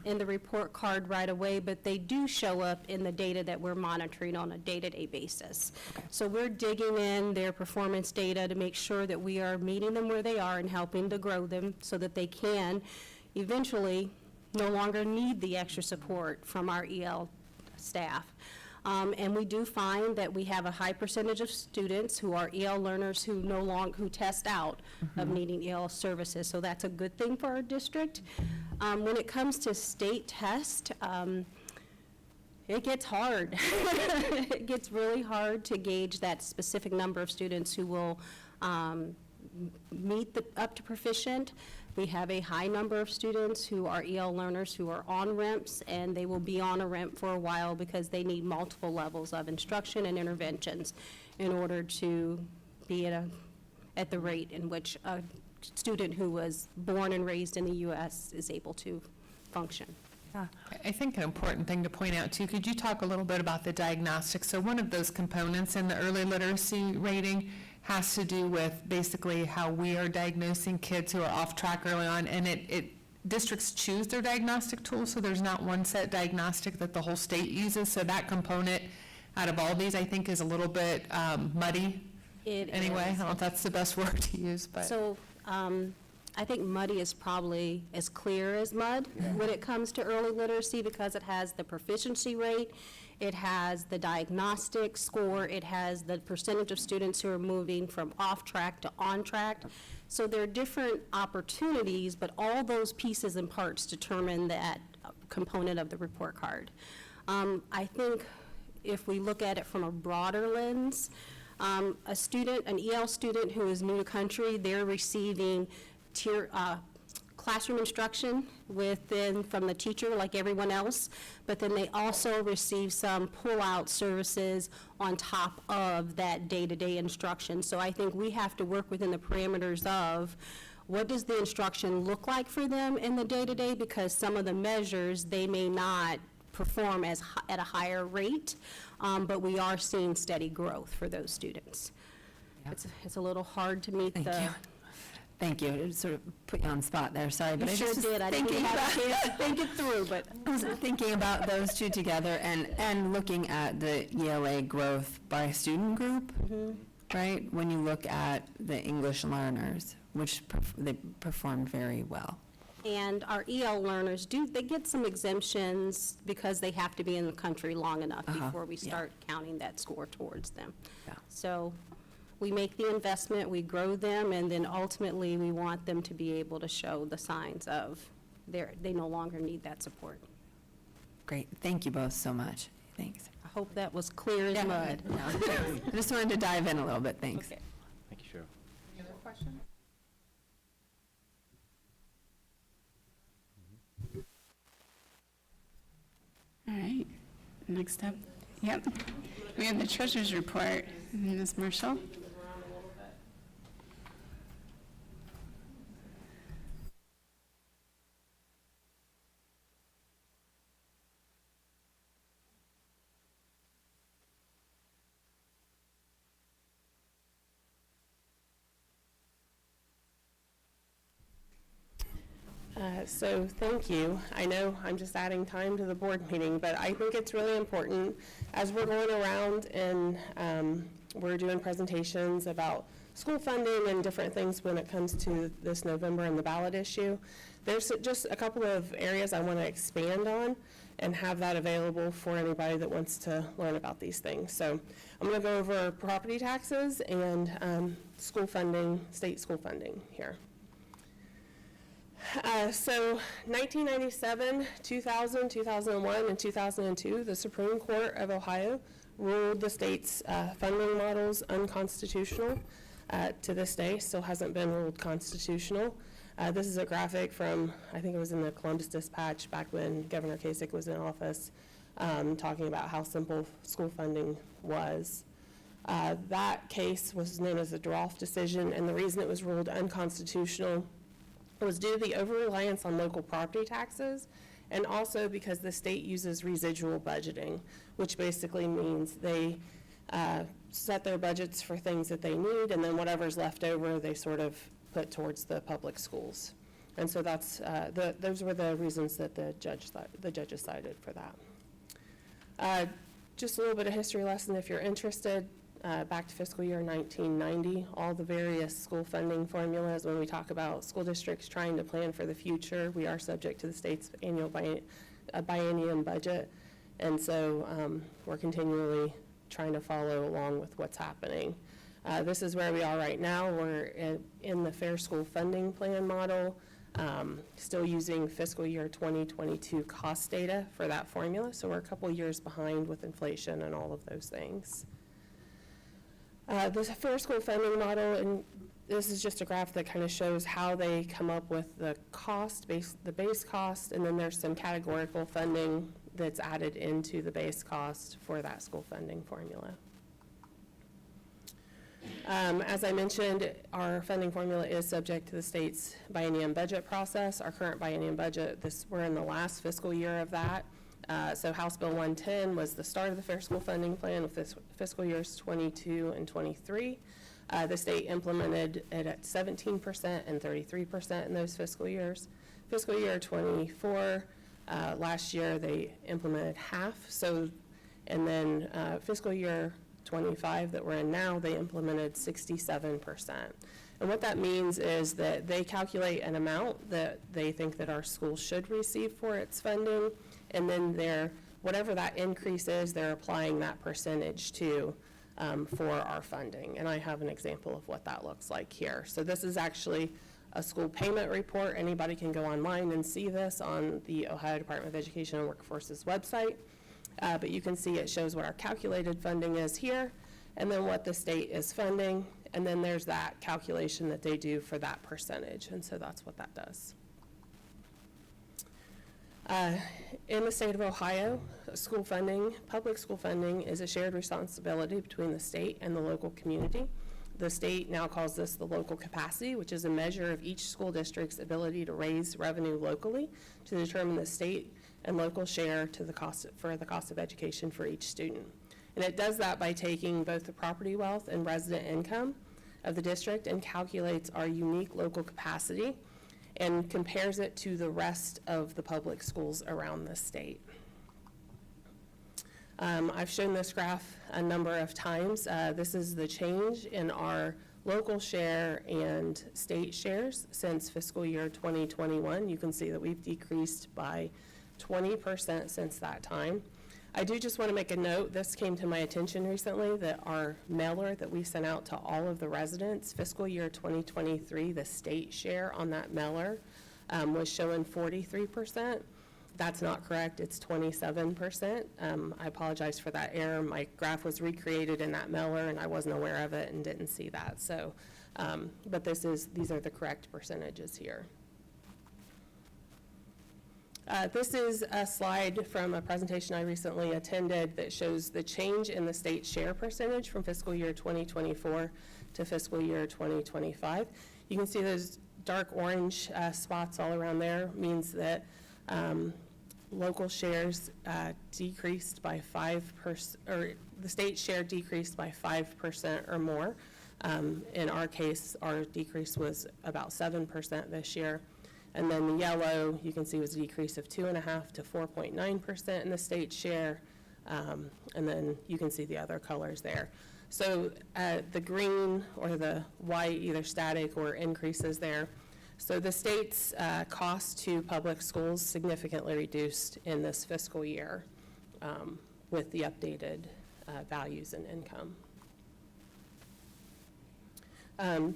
in the report card right away, but they do show up in the data that we're monitoring on a day-to-day basis. So we're digging in their performance data to make sure that we are meeting them where they are and helping to grow them so that they can eventually no longer need the extra support from our EL staff. And we do find that we have a high percentage of students who are EL learners who who test out of needing EL services. So that's a good thing for our district. When it comes to state test, it gets hard. It gets really hard to gauge that specific number of students who will meet up to proficient. We have a high number of students who are EL learners who are on REMPs, and they will be on a REMP for a while because they need multiple levels of instruction and interventions in order to be at the rate in which a student who was born and raised in the U.S. is able to function. I think an important thing to point out too, could you talk a little bit about the diagnostics? So one of those components in the early literacy rating has to do with basically how we are diagnosing kids who are off track early on, and districts choose their diagnostic tools, so there's not one set diagnostic that the whole state uses, so that component out of all these, I think, is a little bit muddy. It anyway. is. I don't know if that's the best word to use, but. So I think Muddy is probably as clear as mud when it comes to early literacy because it has the proficiency rate, it has the diagnostic score, it has the percentage of students who are moving from off track to on track. So there are different opportunities, but all those pieces and parts determine that component of the report card. I think if we look at it from a broader lens, a student, an EL student who is new to country, they're receiving classroom instruction from the teacher like everyone else, but then they also receive some pull-out services on top of that day-to-day instruction. So I think we have to work within the parameters of what does the instruction look like for them in the day-to-day, because some of the measures they may not perform at a higher rate, but we are seeing steady growth for those students. Yeah. It's a little hard to meet Thank you. Thank you. It sort of put you on the spot there, sorry. But You I sure just was did. I didn't thinking have about- a chance to think it through, but I was thinking about those two together and looking at the ELA growth by student group, right? When you look at the English learners, which they performed very well. and our EL learners they get some exemptions because they have to be in the country long enough before we yeah. start counting that score towards them. Yeah. So we make the investment, we grow them, and then ultimately we want them to be able to show the signs of they no longer need that support. Great. Thank you both so much. Thanks. I hope that was clear as mud. No, I just wanted to dive in a little bit. Thanks. Okay. Thank you, Cheryl. Any other questions? All right, next up, yep, we have the treasurer's report. Ms. Marshall? So thank you. I know I'm just adding time to the board meeting, but I think it's really important as we're going around and we're doing presentations about school funding and different things when it comes to this November and the ballot issue. There's just a couple of areas I want to expand on and have that available for anybody that wants to learn about these things. So I'm going to go over property taxes and school funding, state school funding here. So 1997, 2000, 2001, and 2002, the Supreme Court of Ohio ruled the state's funding models unconstitutional. To this day, still hasn't been ruled constitutional. This is a graphic from, I think it was in the Columbus Dispatch back when Governor Kasich was in office, talking about how simple school funding was. That case was known as the Droff decision, and the reason it was ruled unconstitutional was due to the over-reliance on local property taxes, and also because the state uses residual budgeting, which basically means they set their budgets for things that they need, and then whatever's left over, they sort of put towards the public schools. And so that's those were the reasons that the judges cited for that. Just a little bit of history lesson if you're interested. Back to fiscal year 1990, all the various school funding formulas, when we talk about school districts trying to plan for the future, we are subject to the state's annual biennium budget. And so we're continually trying to follow along with what's happening. This is where we are right now. We're in the Fair School Funding Plan model, still using fiscal year 2022 cost data for that formula. So we're a couple years behind with inflation and all of those things. The Fair School Funding model, and this is just a graph that kind of shows how they come up with the cost, the base cost, and then there's some categorical funding that's added into the base cost for that school funding formula. As I mentioned, our funding formula is subject to the state's biennium budget process. Our current biennium budget, we're in the last fiscal year of that. So House Bill 110 was the start of the Fair School Funding Plan with fiscal years 22 and 23. The state implemented it at 17% and 33% in those fiscal years. Fiscal year 24, last year they implemented half. So, and then fiscal year 25 that we're in now, they implemented 67%. And what that means is that they calculate an amount that they think that our school should receive for its funding, and then whatever that increase is, they're applying that percentage to for our funding. And I have an example of what that looks like here. So this is actually a school payment report. Anybody can go online and see this on the Ohio Department of Education and Workforce's website. But you can see it shows what our calculated funding is here, and then what the state is funding, and then there's that calculation that they do for that percentage, and so that's what that does. In the state of Ohio, school funding, public school funding is a shared responsibility between the state and the local community. The state now calls this the local capacity, which is a measure of each school district's ability to raise revenue locally to determine the state and local share to the cost of education for each student. And it does that by taking both the property wealth and resident income of the district and calculates our unique local capacity and compares it to the rest of the public schools around the state. I've shown this graph a number of times. This is the change in our local share and state shares since fiscal year 2021. You can see that we've decreased by 20% since that time. I do just want to make a note, this came to my attention recently, that our mailer that we sent out to all of the residents, fiscal year 2023, the state share on that mailer was showing 43%. That's not correct, it's 27%. I apologize for that error. My graph was recreated in that mailer and I wasn't aware of it and didn't see that. So, but these are the correct percentages here. This is a slide from a presentation I recently attended that shows the change in the state share percentage from fiscal year 2024 to fiscal year 2025. You can see those dark orange spots all around there means that local shares decreased by 5%, or the state share decreased by 5% or more. In our case, our decrease was about 7% this year. And then the yellow, you can see, was a decrease of 2.5% to 4.9% in the state share. And then you can see the other colors there. So the green or the white, either static or increases there. So the state's cost to public schools significantly reduced in this fiscal year with the updated values and income.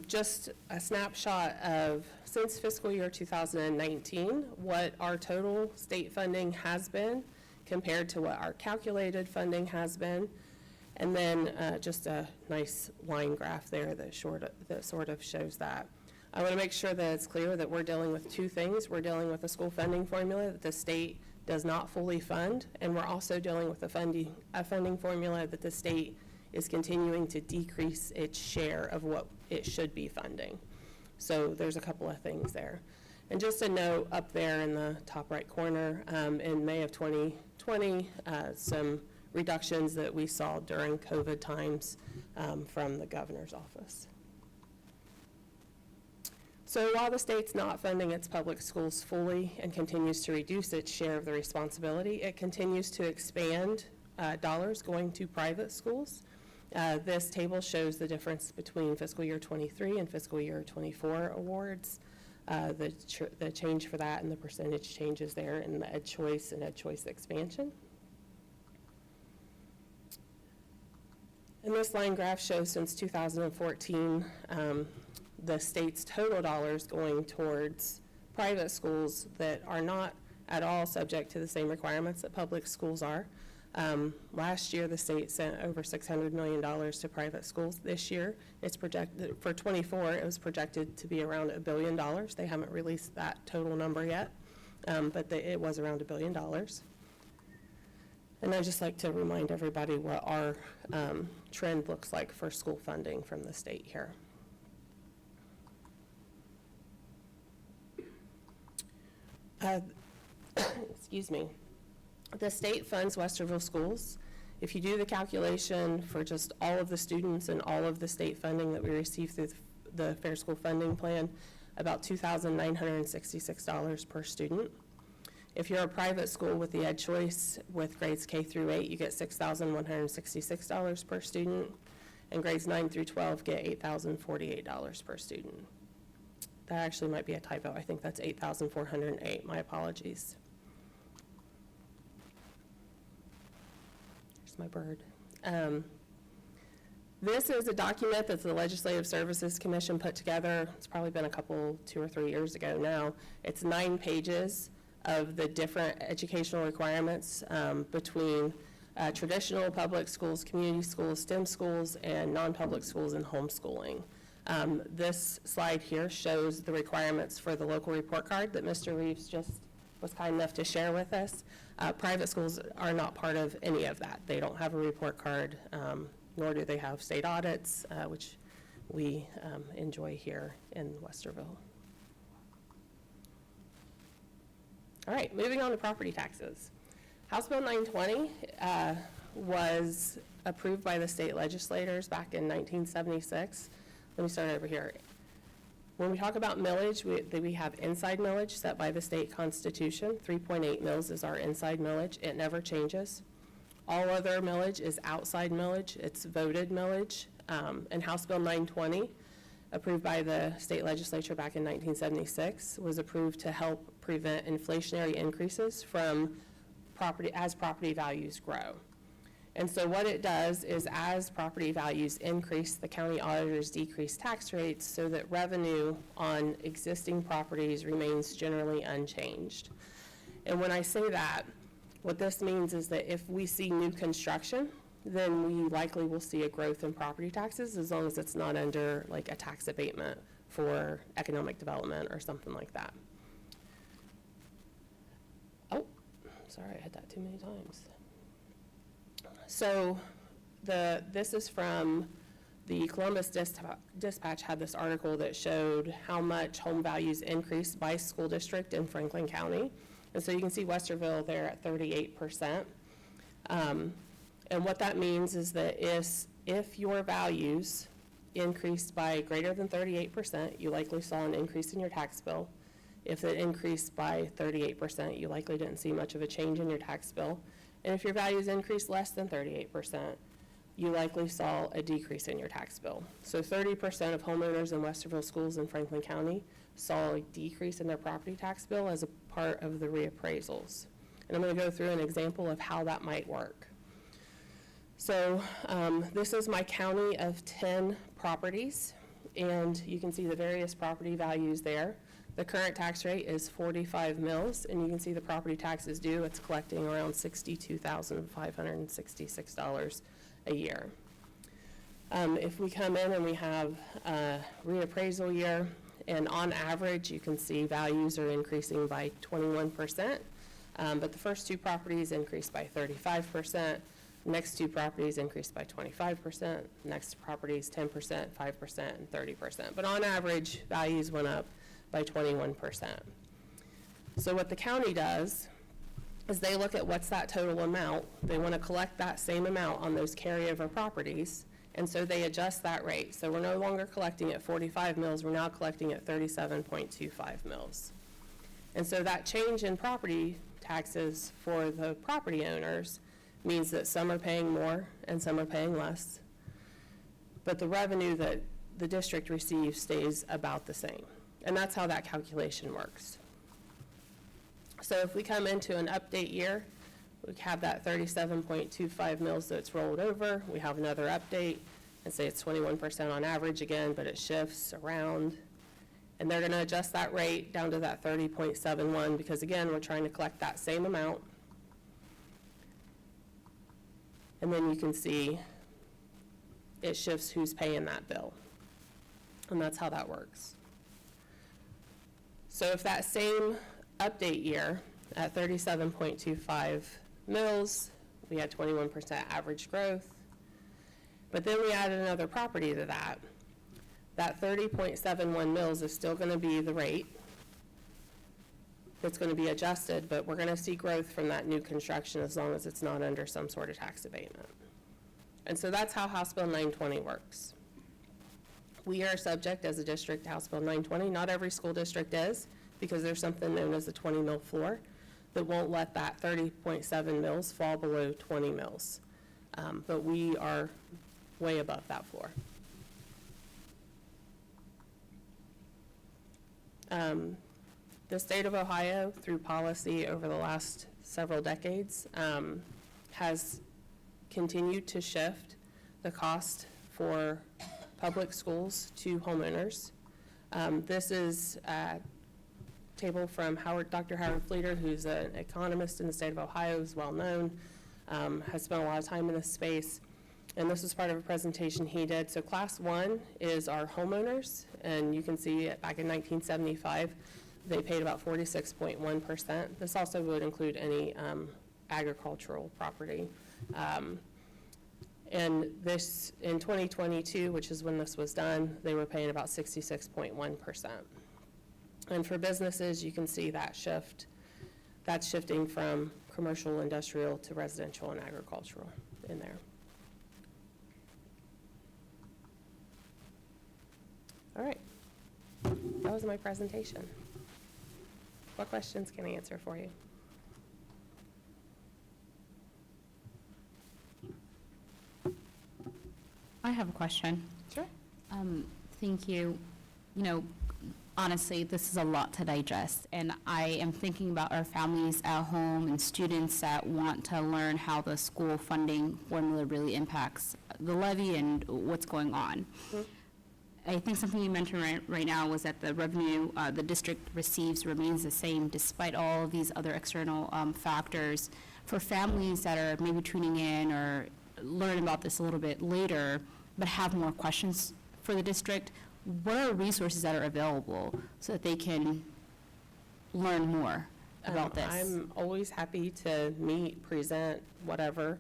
Just a snapshot of, since fiscal year 2019, what our total state funding has been compared to what our calculated funding has been. And then just a nice line graph there that sort of shows that. I want to make sure that it's clear that we're dealing with two things. We're dealing with a school funding formula that the state does not fully fund, and we're also dealing with a funding formula that the state is continuing to decrease its share of what it should be funding. So there's a couple of things there. And just a note up there in the top right corner, in May of 2020, some reductions that we saw during COVID times from the governor's office. So while the state's not funding its public schools fully and continues to reduce its share of the responsibility, it continues to expand dollars going to private schools. This table shows the difference between fiscal year 23 and fiscal year 24 awards, the change for that and the percentage changes there in the EdChoice and EdChoice expansion. And this line graph shows since 2014, the state's total dollars going towards private schools that are not at all subject to the same requirements that public schools are. Last year, the state sent over $600 million to private schools. This year, it's projected, for 24, it was projected to be around $1 billion. They haven't released that total number yet, but it was around $1 billion. And I'd just like to remind everybody what our trend looks like for school funding from the state here. Excuse me. The state funds Westerville schools. If you do the calculation for just all of the students and all of the state funding that we receive through the Fair School Funding Plan, about $2,966 per student. If you're a private school with the Ed Choice with grades K through 8, you get $6,166 per student, and grades 9 through 12 get $8,048 per student. That actually might be a typo. I think that's $8,408. My apologies. Here's my bird. This is a document that the Legislative Services Commission put together. It's probably been 2 or 3 years ago now. It's 9 pages of the different educational requirements between traditional public schools, community schools, STEM schools, and non-public schools and homeschooling. This slide here shows the requirements for the local report card that Mr. Reeves just was kind enough to share with us. Private schools are not part of any of that. They don't have a report card, nor do they have state audits, which we enjoy here in Westerville. All right, moving on to property taxes. House Bill 920 was approved by the state legislators back in 1976. Let me start over here. When we talk about millage, we have inside millage set by the state constitution. 3.8 mils is our inside millage. It never changes. All other millage is outside millage. It's voted millage. And House Bill 920, approved by the state legislature back in 1976, was approved to help prevent inflationary increases from as property values grow. And so what it does is as property values increase, the county auditors decrease tax rates so that revenue on existing properties remains generally unchanged. And when I say that, what this means is that if we see new construction, then we likely will see a growth in property taxes as long as it's not under like a tax abatement for economic development or something like that. Oh, sorry, I had that too many times. So this is from the Columbus Dispatch had this article that showed how much home values increased by school district in Franklin County. And so you can see Westerville there at 38%. And what that means is that if your values increased by greater than 38%, you likely saw an increase in your tax bill. If it increased by 38%, you likely didn't see much of a change in your tax bill. And if your values increased less than 38%, you likely saw a decrease in your tax bill. So 30% of homeowners in Westerville schools in Franklin County saw a decrease in their property tax bill as a part of the reappraisals. And I'm going to go through an example of how that might work. So this is my county of 10 properties, and you can see the various property values there. The current tax rate is 45 mils, and you can see the property taxes due. It's collecting around $62,566 a year. If we come in and we have a reappraisal year, and on average, you can see values are increasing by 21%, but the first 2 properties increased by 35%. Next 2 properties increased by 25%. Next properties 10%, 5%, and 30%. But on average, values went up by 21%. So what the county does is they look at what's that total amount. They want to collect that same amount on those carryover properties, and so they adjust that rate. So we're no longer collecting at 45 mils, we're now collecting at 37.25 mils. And so that change in property taxes for the property owners means that some are paying more and some are paying less, but the revenue that the district receives stays about the same. And that's how that calculation works. So if we come into an update year, we have that 37.25 mils that's rolled over. We have another update and say it's 21% on average again, but it shifts around. And they're going to adjust that rate down to that 30.71 because, again, we're trying to collect that same amount. And then you can see it shifts who's paying that bill. And that's how that works. So if that same update year at 37.25 mils, we had 21% average growth, but then we added another property to that, that 30.71 mils is still going to be the rate that's going to be adjusted, but we're going to see growth from that new construction as long as it's not under some sort of tax abatement. And so that's how House Bill 920 works. We are subject as a district to House Bill 920. Not every school district is, because there's something known as the 20 mil floor that won't let that 30.7 mils fall below 20 mils. But we are way above that floor. The state of Ohio, through policy over the last several decades, has continued to shift the cost for public schools to homeowners. This is a table from Dr. Howard Fleeter, who's an economist in the state of Ohio, who's well-known, has spent a lot of time in this space. And this was part of a presentation he did. So class 1 is our homeowners, and you can see back in 1975, they paid about 46.1%. This also would include any agricultural property. And this, in 2022, which is when this was done, they were paying about 66.1%. And for businesses, you can see that shift. That's shifting from commercial, industrial to residential and agricultural in there. All right, that was my presentation. What questions can I answer for you? I have a question. Sure. Thank you. You know, honestly, this is a lot to digest, and I am thinking about our families at home and students that want to learn how the school funding formula really impacts the levy and what's going on. Mm-hmm. I think something you mentioned right now was that the revenue the district receives remains the same despite all of these other external factors. For families that are maybe tuning in or learn about this a little bit later, but have more questions for the district, what are resources that are available so that they can learn more about this? I'm always happy to meet, present, whatever,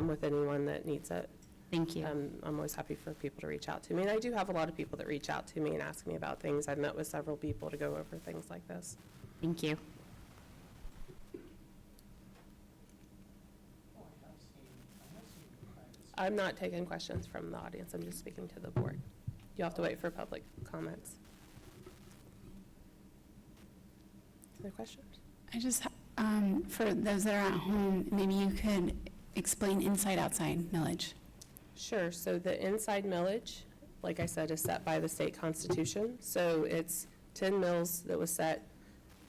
with anyone that needs it. Thank you. I'm always happy for people to reach out to me. And I do have a lot of people that reach out to me and ask me about things. I've met with several people to go over things like this. Thank you. I'm not taking questions from the audience. I'm just speaking to the board. You'll have to wait for public comments. Other questions? I just, for those that are at home, maybe you could explain inside-outside millage. Sure. So the inside millage, like I said, is set by the state constitution. So it's 10 mills that was set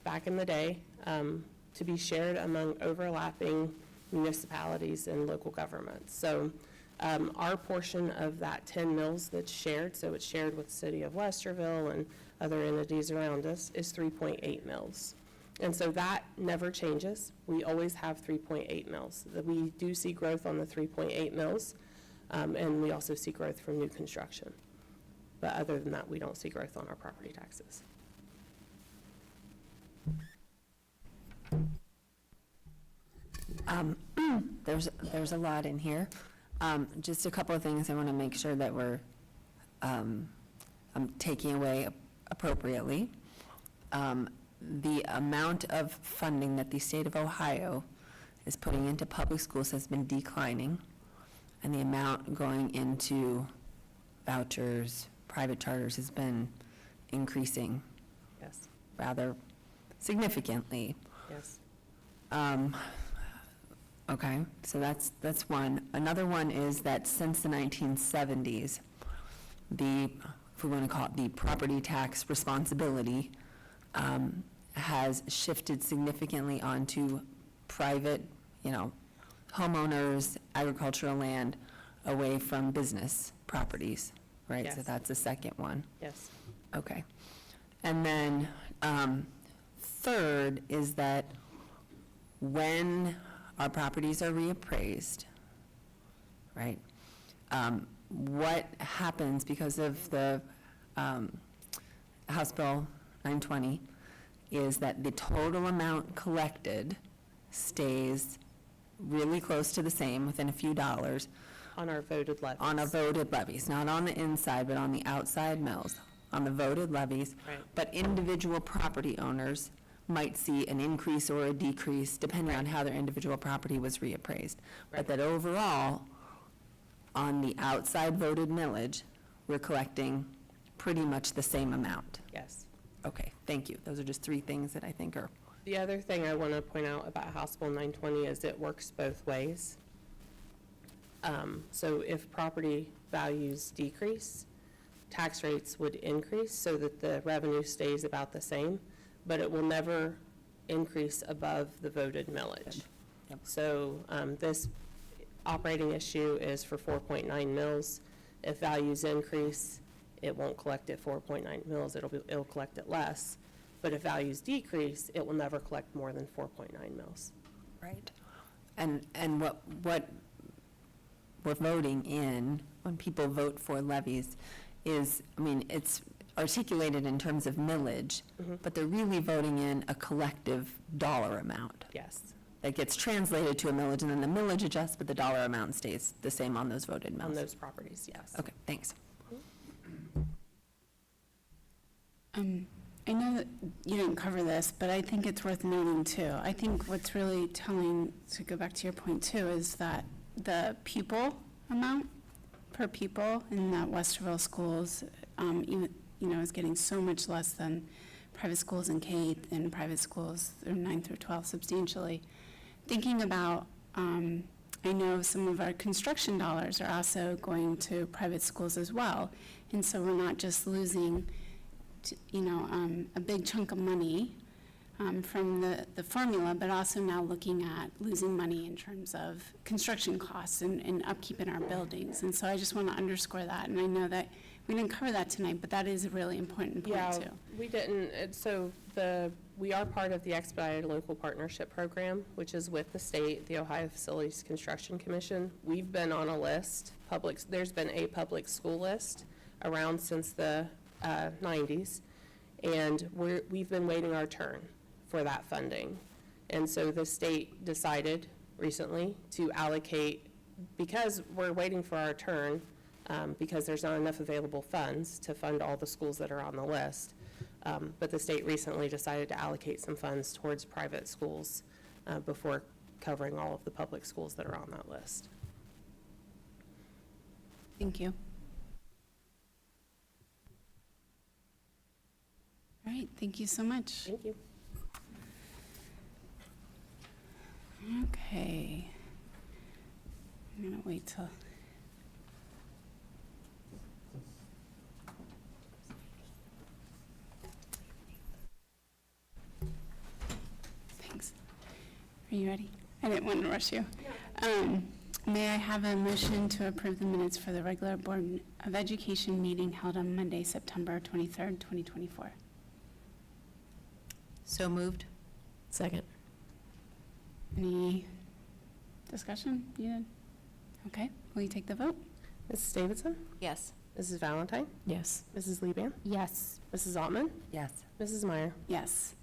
back in the day to be shared among overlapping municipalities and local governments. So our portion of that 10 mills that's shared, so it's shared with the city of Westerville and other entities around us, is 3.8 mills. And so that never changes. We always have 3.8 mills. We do see growth on the 3.8 mills, and we also see growth from new construction. But other than that, we don't see growth on our property taxes. There's a lot in here. Just a couple of things I want to make sure that we're I'm taking away appropriately. The amount of funding that the state of Ohio is putting into public schools has been declining, and the amount going into vouchers, private charters has been increasing. Yes. Rather significantly. Yes. Okay, so that's one. Another one is that since the 1970s, if we want to call it the property tax responsibility, has shifted significantly onto private, homeowners, agricultural land, away from business properties, right? Yes. So that's the second one. Yes. Okay. And then third is that when our properties are reappraised, right, what happens because of the House Bill 920 is that the total amount collected stays really close to the same, within a few dollars. On our voted levies. On our voted levies, not on the inside, but on the outside mills, on the voted levies. Right. But individual property owners might see an increase or a decrease depending on how their individual property was reappraised. Right. But that overall, on the outside voted millage, we're collecting pretty much the same amount. Yes. Okay, thank you. Those are just three things that I think are The other thing I want to point out about House Bill 920 is it works both ways. So if property values decrease, tax rates would increase so that the revenue stays about the same, but it will never increase above the voted millage. Yep. So this operating issue is for 4.9 mils. If values increase, it won't collect at 4.9 mils, it'll collect it less. But if values decrease, it will never collect more than 4.9 mils. Right. And what we're voting in, when people vote for levies, is, I mean, it's articulated in terms of millage, but they're really voting in a collective dollar amount. Yes, That gets translated to a millage, and then the millage adjusts, but the dollar amount stays the same on those voted mills. on those properties, yes. Okay, thanks. I know that you didn't cover this, but I think it's worth noting too. I think what's really telling, to go back to your point too, is that the pupil amount per pupil in the Westerville schools, even, is getting so much less than private schools in K and private schools through 9 through 12 substantially. Thinking about, I know some of our construction dollars are also going to private schools as well. And so we're not just losing a big chunk of money from the formula, but also now looking at losing money in terms of construction costs and upkeep in our buildings. And so I just want to underscore that. And I know that we didn't cover that tonight, but that is a really important point Yeah, too. we didn't, we are part of the Expedited Local Partnership Program, which is with the state, the Ohio Facilities Construction Commission. We've been on a list, there's been a public school list around since the 90s, and we've been waiting our turn for that funding. And so the state decided recently to allocate, because we're waiting for our turn, because there's not enough available funds to fund all the schools that are on the list. But the state recently decided to allocate some funds towards private schools before covering all of the public schools that are on that list. Thank you. All right, thank you so much. Thank you. Okay. I'm gonna wait till. Thanks. Are you ready? I didn't want to rush you. May I have a motion to approve the minutes for the regular Board of Education meeting held on Monday, September 23rd, 2024? So moved. Second. Any discussion? You did? Okay, will you take the vote? Mrs. Davidson? Yes. Mrs. Valentine? Yes. Mrs. Lieband? Yes. Mrs. Altman? Yes. Mrs. Meyer? Yes.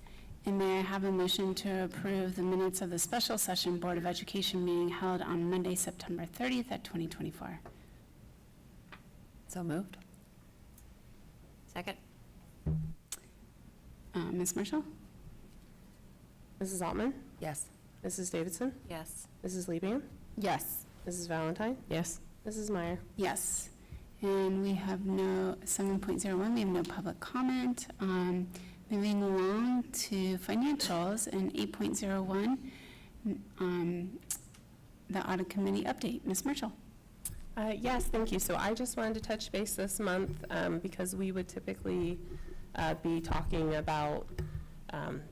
And may I have a motion to approve the minutes of the special session Board of Education meeting held on Monday, September 30th at 2024? So moved? Second. Ms. Marshall? Mrs. Altman? Yes. Mrs. Davidson? Yes. Mrs. Lieband? Yes. Mrs. Valentine? Yes. Mrs. Meyer? Yes. And we have 7.01, we have no public comment. Moving along to financials, and 8.01, the audit committee update. Ms. Marshall? Yes, thank you. So I just wanted to touch base this month because we would typically be talking about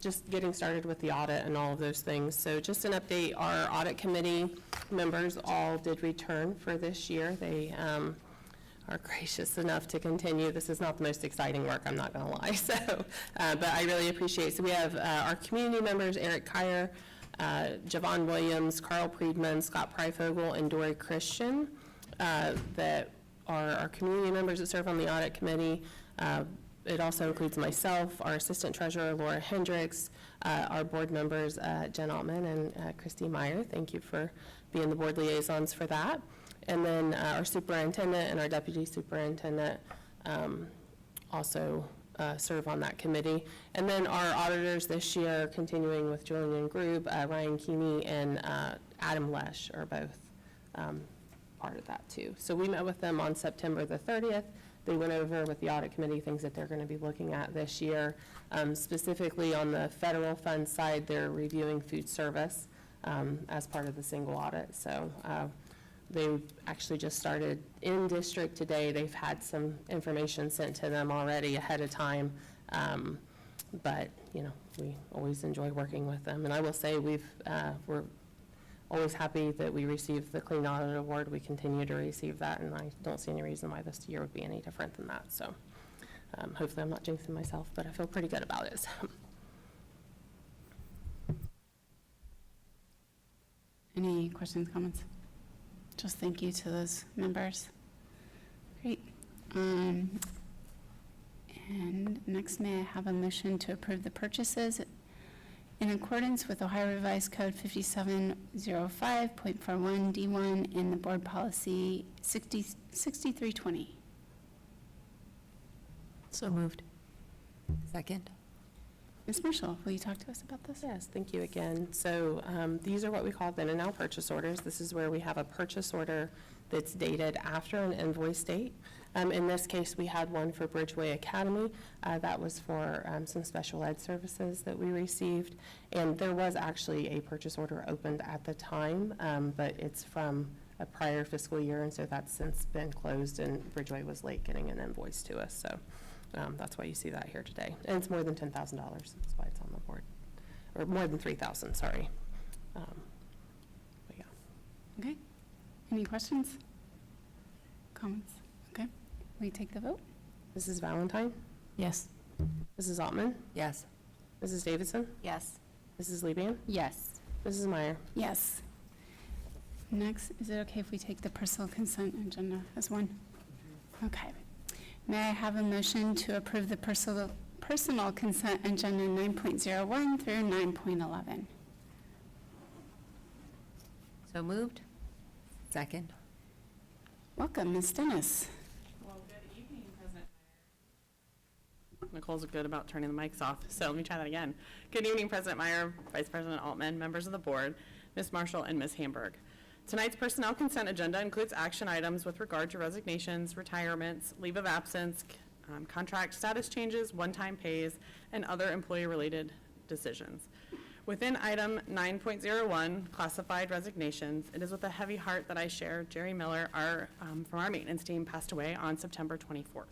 just getting started with the audit and all of those things. So just an update, our audit committee members all did return for this year. They are gracious enough to continue. This is not the most exciting work, I'm not going to lie. So, but I really appreciate it. So we have our community members, Eric Kyer, Javon Williams, Carl Priedman, Scott Pryfogel, and Dory Christian, that are our community members that serve on the audit committee. It also includes myself, our assistant treasurer, Laura Hendricks, our board members, Jen Altman and Christy Meyer. Thank you for being the board liaisons for that. And then our superintendent and our deputy superintendent also serve on that committee. And then our auditors this year, continuing with Julian Grube, Ryan Keeney, and Adam Lesh are both part of that too. So we met with them on September the 30th They went over with the audit committee things that they're going to be looking at this year. Specifically on the federal fund side, they're reviewing food service as part of the single audit. So they actually just started in district today. They've had some information sent to them already ahead of time. But, you know, we always enjoy working with them. And I will say we're always happy that we received the Clean Audit Award. We continue to receive that, and I don't see any reason why this year would be any different than that. So hopefully I'm not jinxing myself, but I feel pretty good about it. So. Any questions, comments? Just thank you to those members. Great. And next, may I have a motion to approve the purchases in accordance with Ohio Revised Code 5705.41 D1 and the Board Policy 6320. So moved. Second? Ms. Marshall, will you talk to us about this? Yes, thank you again. So these are what we call then and now purchase orders. This is where we have a purchase order that's dated after an invoice date. In this case, we had one for Bridgeway Academy. That was for some special ed services that we received. And there was actually a purchase order opened at the time, but it's from a prior fiscal year, and so that's since been closed, and Bridgeway was late getting an invoice to us. So that's why you see that here today. And it's more than $10,000. That's why it's on the board. Or more than $3,000, sorry. But yeah. Okay. Any questions? Comments? Okay. Will you take the vote? Mrs. Valentine? Yes. Mrs. Altman? Yes. Mrs. Davidson? Yes. Mrs. Lieband? Yes. Mrs. Meyer? Yes. Next, is it okay if we take the personal consent agenda as one? Okay. May I have a motion to approve the personal consent agenda 9.01 through 9.11? So moved. Second? Welcome, Ms. Dennis. Well, good evening, President Meyer. Nicole's good about turning the mics off, so let me try that again. Good evening, President Meyer, Vice President Altman, members of the board, Ms. Marshall, and Ms. Hamburg. Tonight's personnel consent agenda includes action items with regard to resignations, retirements, leave of absence, contract status changes, one-time pays, and other employee-related decisions. Within item 9.01, classified resignations, it is with a heavy heart that I share Jerry Miller, from our maintenance team, passed away on September 24th.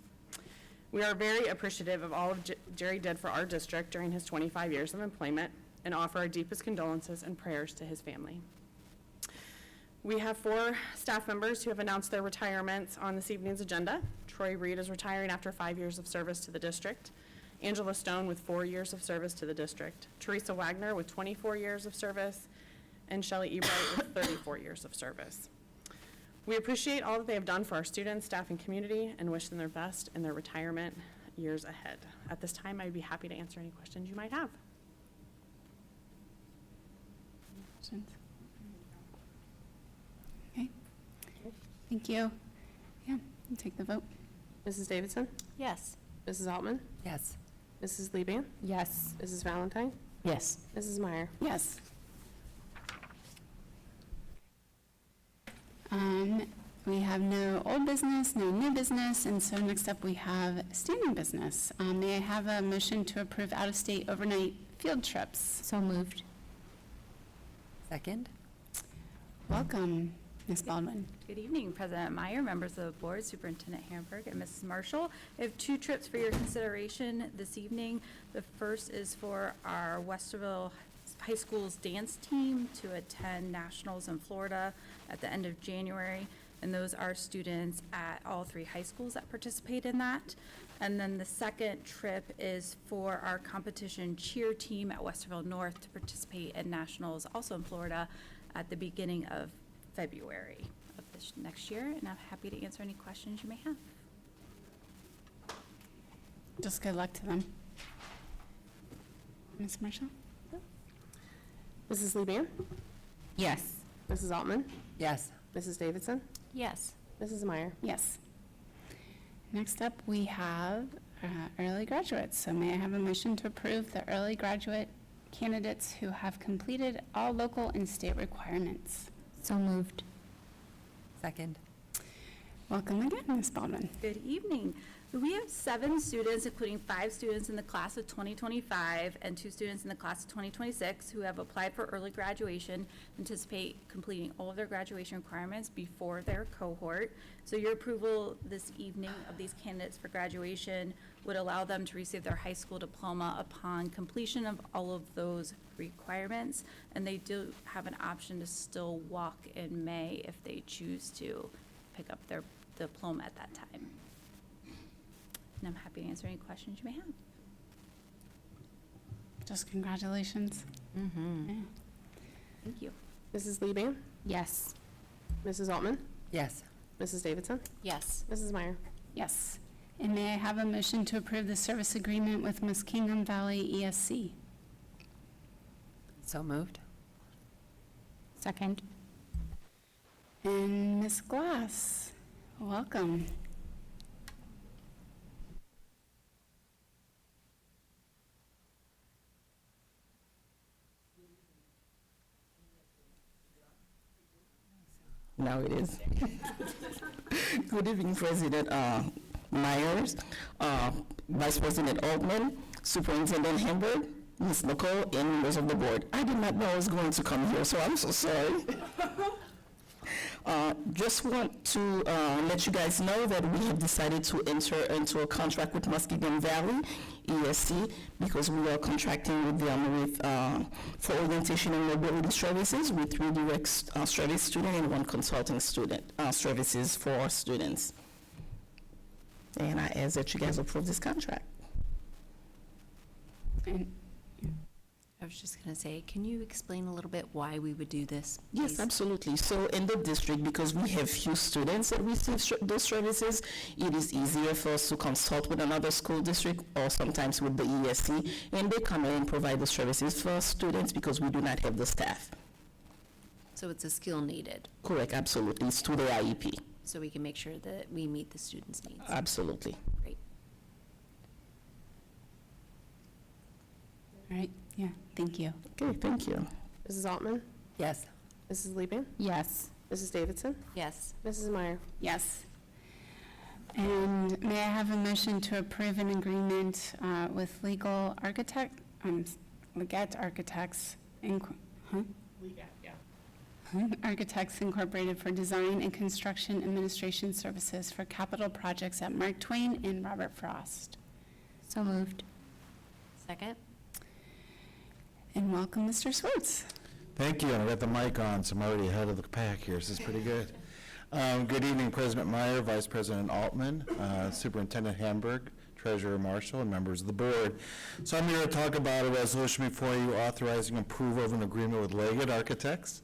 We are very appreciative of all of Jerry did for our district during his 25 years of employment and offer our deepest condolences and prayers to his family. We have 4 staff members who have announced their retirements on this evening's agenda. Troy Reed is retiring after 5 years of service to the district. Angela Stone with 4 years of service to the district. Teresa Wagner with 24 years of service. And Shelley Ebright with 34 years of service. We appreciate all that they have done for our students, staff, and community, and wish them their best in their retirement years ahead. At this time, I'd be happy to answer any questions you might have. Questions? Okay. Thank you. Yeah, you take the vote. Mrs. Davidson? Yes. Mrs. Altman? Yes. Mrs. Lieband? Yes. Mrs. Valentine? Yes. Mrs. Meyer? Yes. We have no old business, no new business, and so next up we have standing business. May I have a motion to approve out-of-state overnight field trips? So moved. Second? Welcome, Ms. Baldwin. Good evening, President Meyer, members of the board, Superintendent Hamburg, and Mrs. Marshall. I have 2 trips for your consideration this evening. The first is for our Westerville High School's dance team to attend nationals in Florida at the end of January. And those are students at all 3 high schools that participate in that. And then the second trip is for our competition cheer team at Westerville North to participate in nationals, also in Florida, at the beginning of February of this next year. And I'm happy to answer any questions you may have. Just good luck to them. Ms. Marshall? Mrs. Lieband? Yes. Mrs. Altman? Yes. Mrs. Davidson? Yes. Mrs. Meyer? Yes. Next up, we have early graduates. So may I have a motion to approve the early graduate candidates who have completed all local and state requirements? So moved. Second? Welcome again, Ms. Baldwin. Good evening. We have 7 students, including 5 students in the class of 2025 and 2 students in the class of 2026 who have applied for early graduation, anticipate completing all of their graduation requirements before their cohort. So your approval this evening of these candidates for graduation would allow them to receive their high school diploma upon completion of all of those requirements. And they do have an option to still walk in May if they choose to pick up their diploma at that time. And I'm happy to answer any questions you may have. Just congratulations. Yeah. Thank you. Mrs. Liebing, Yes. Mrs. Altman, Yes. Mrs. Davidson, Yes. Mrs. Meyer. Yes. And may I have a motion to approve the service agreement with Muskingum Valley ESC? So moved. Second. And Ms. Glass, welcome. Now it is. Good evening, President Myers, Vice President Altman, Superintendent Hamburg, Ms. Nicole, and members of the board. I did not know I was going to come here, so I'm so sorry. Just want to let you guys know that we have decided to enter into a contract with Muskingum Valley ESC because we are contracting with them for orientation and mobility services with 3 direct service students and 1 consulting student services for our students. And I ask that you guys approve this contract. And I was just going to say, can you explain a little bit why we would do this? Yes, please? absolutely. So in the district, because we have few students that receive those services, it is easier for us to consult with another school district or sometimes with the ESC, and they come in and provide the services for students because we do not have the staff. So it's a skill needed, Correct, absolutely. It's to the IEP. so we can make sure that we meet the students' needs. Absolutely. Great. all right, yeah, thank you. Okay, thank you. Mrs. Altman, Yes. Mrs. Liebing, Yes. Mrs. Davidson, Yes. Mrs. Meyer. Yes. And may I have a motion to approve an agreement with Leggett Architects, Architects Incorporated for design and construction administration services for capital projects at Mark Twain and Robert Frost. So moved. Second? And welcome, Mr. Swartz. Thank you, and I got the mic on, so I'm already ahead of the pack here, so this is pretty good. Good evening, President Meyer, Vice President Altman, Superintendent Hamburg, Treasurer Marshall, and members of the board. So I'm here to talk about a resolution before you authorizing approval of an agreement with Leggett Architects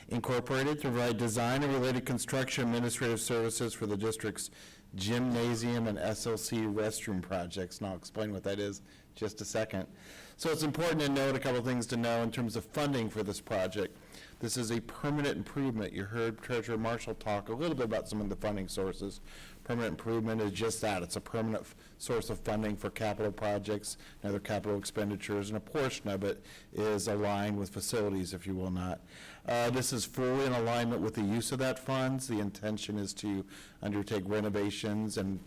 Incorporated to provide design and related construction administrative services for the district's gymnasium and SLC restroom projects. And I'll explain what that is in just a second. So it's important to note a couple things to know in terms of funding for this project. This is a permanent improvement. You heard Treasurer Marshall talk a little bit about some of the funding sources. Permanent improvement is just that. It's a permanent source of funding for capital projects and other capital expenditures, and a portion of it is aligned with facilities, if you will not. This is fully in alignment with the use of that funds. The intention is to undertake renovations and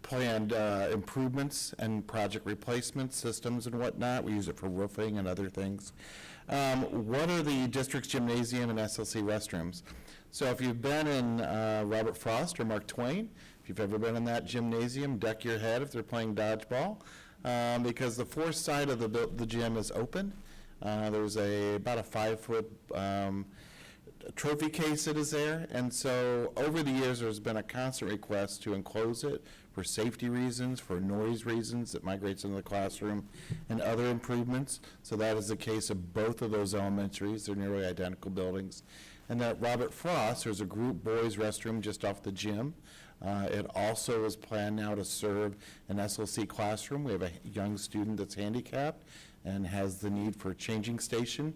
planned improvements and project replacement systems and whatnot. We use it for roofing and other things. What are the district's gymnasium and SLC restrooms? So if you've been in Robert Frost or Mark Twain, if you've ever been in that gymnasium, duck your head if they're playing dodgeball, because the fourth side of the gym is open. There's about a 5-foot trophy case that is there, and so over the years there's been a constant request to enclose it for safety reasons, for noise reasons that migrates into the classroom, and other improvements. So that is the case of both of those elementaries. They're nearly identical buildings. And at Robert Frost, there's a group boys restroom just off the gym. It also is planned now to serve an SLC classroom. We have a young student that's handicapped and has the need for a changing station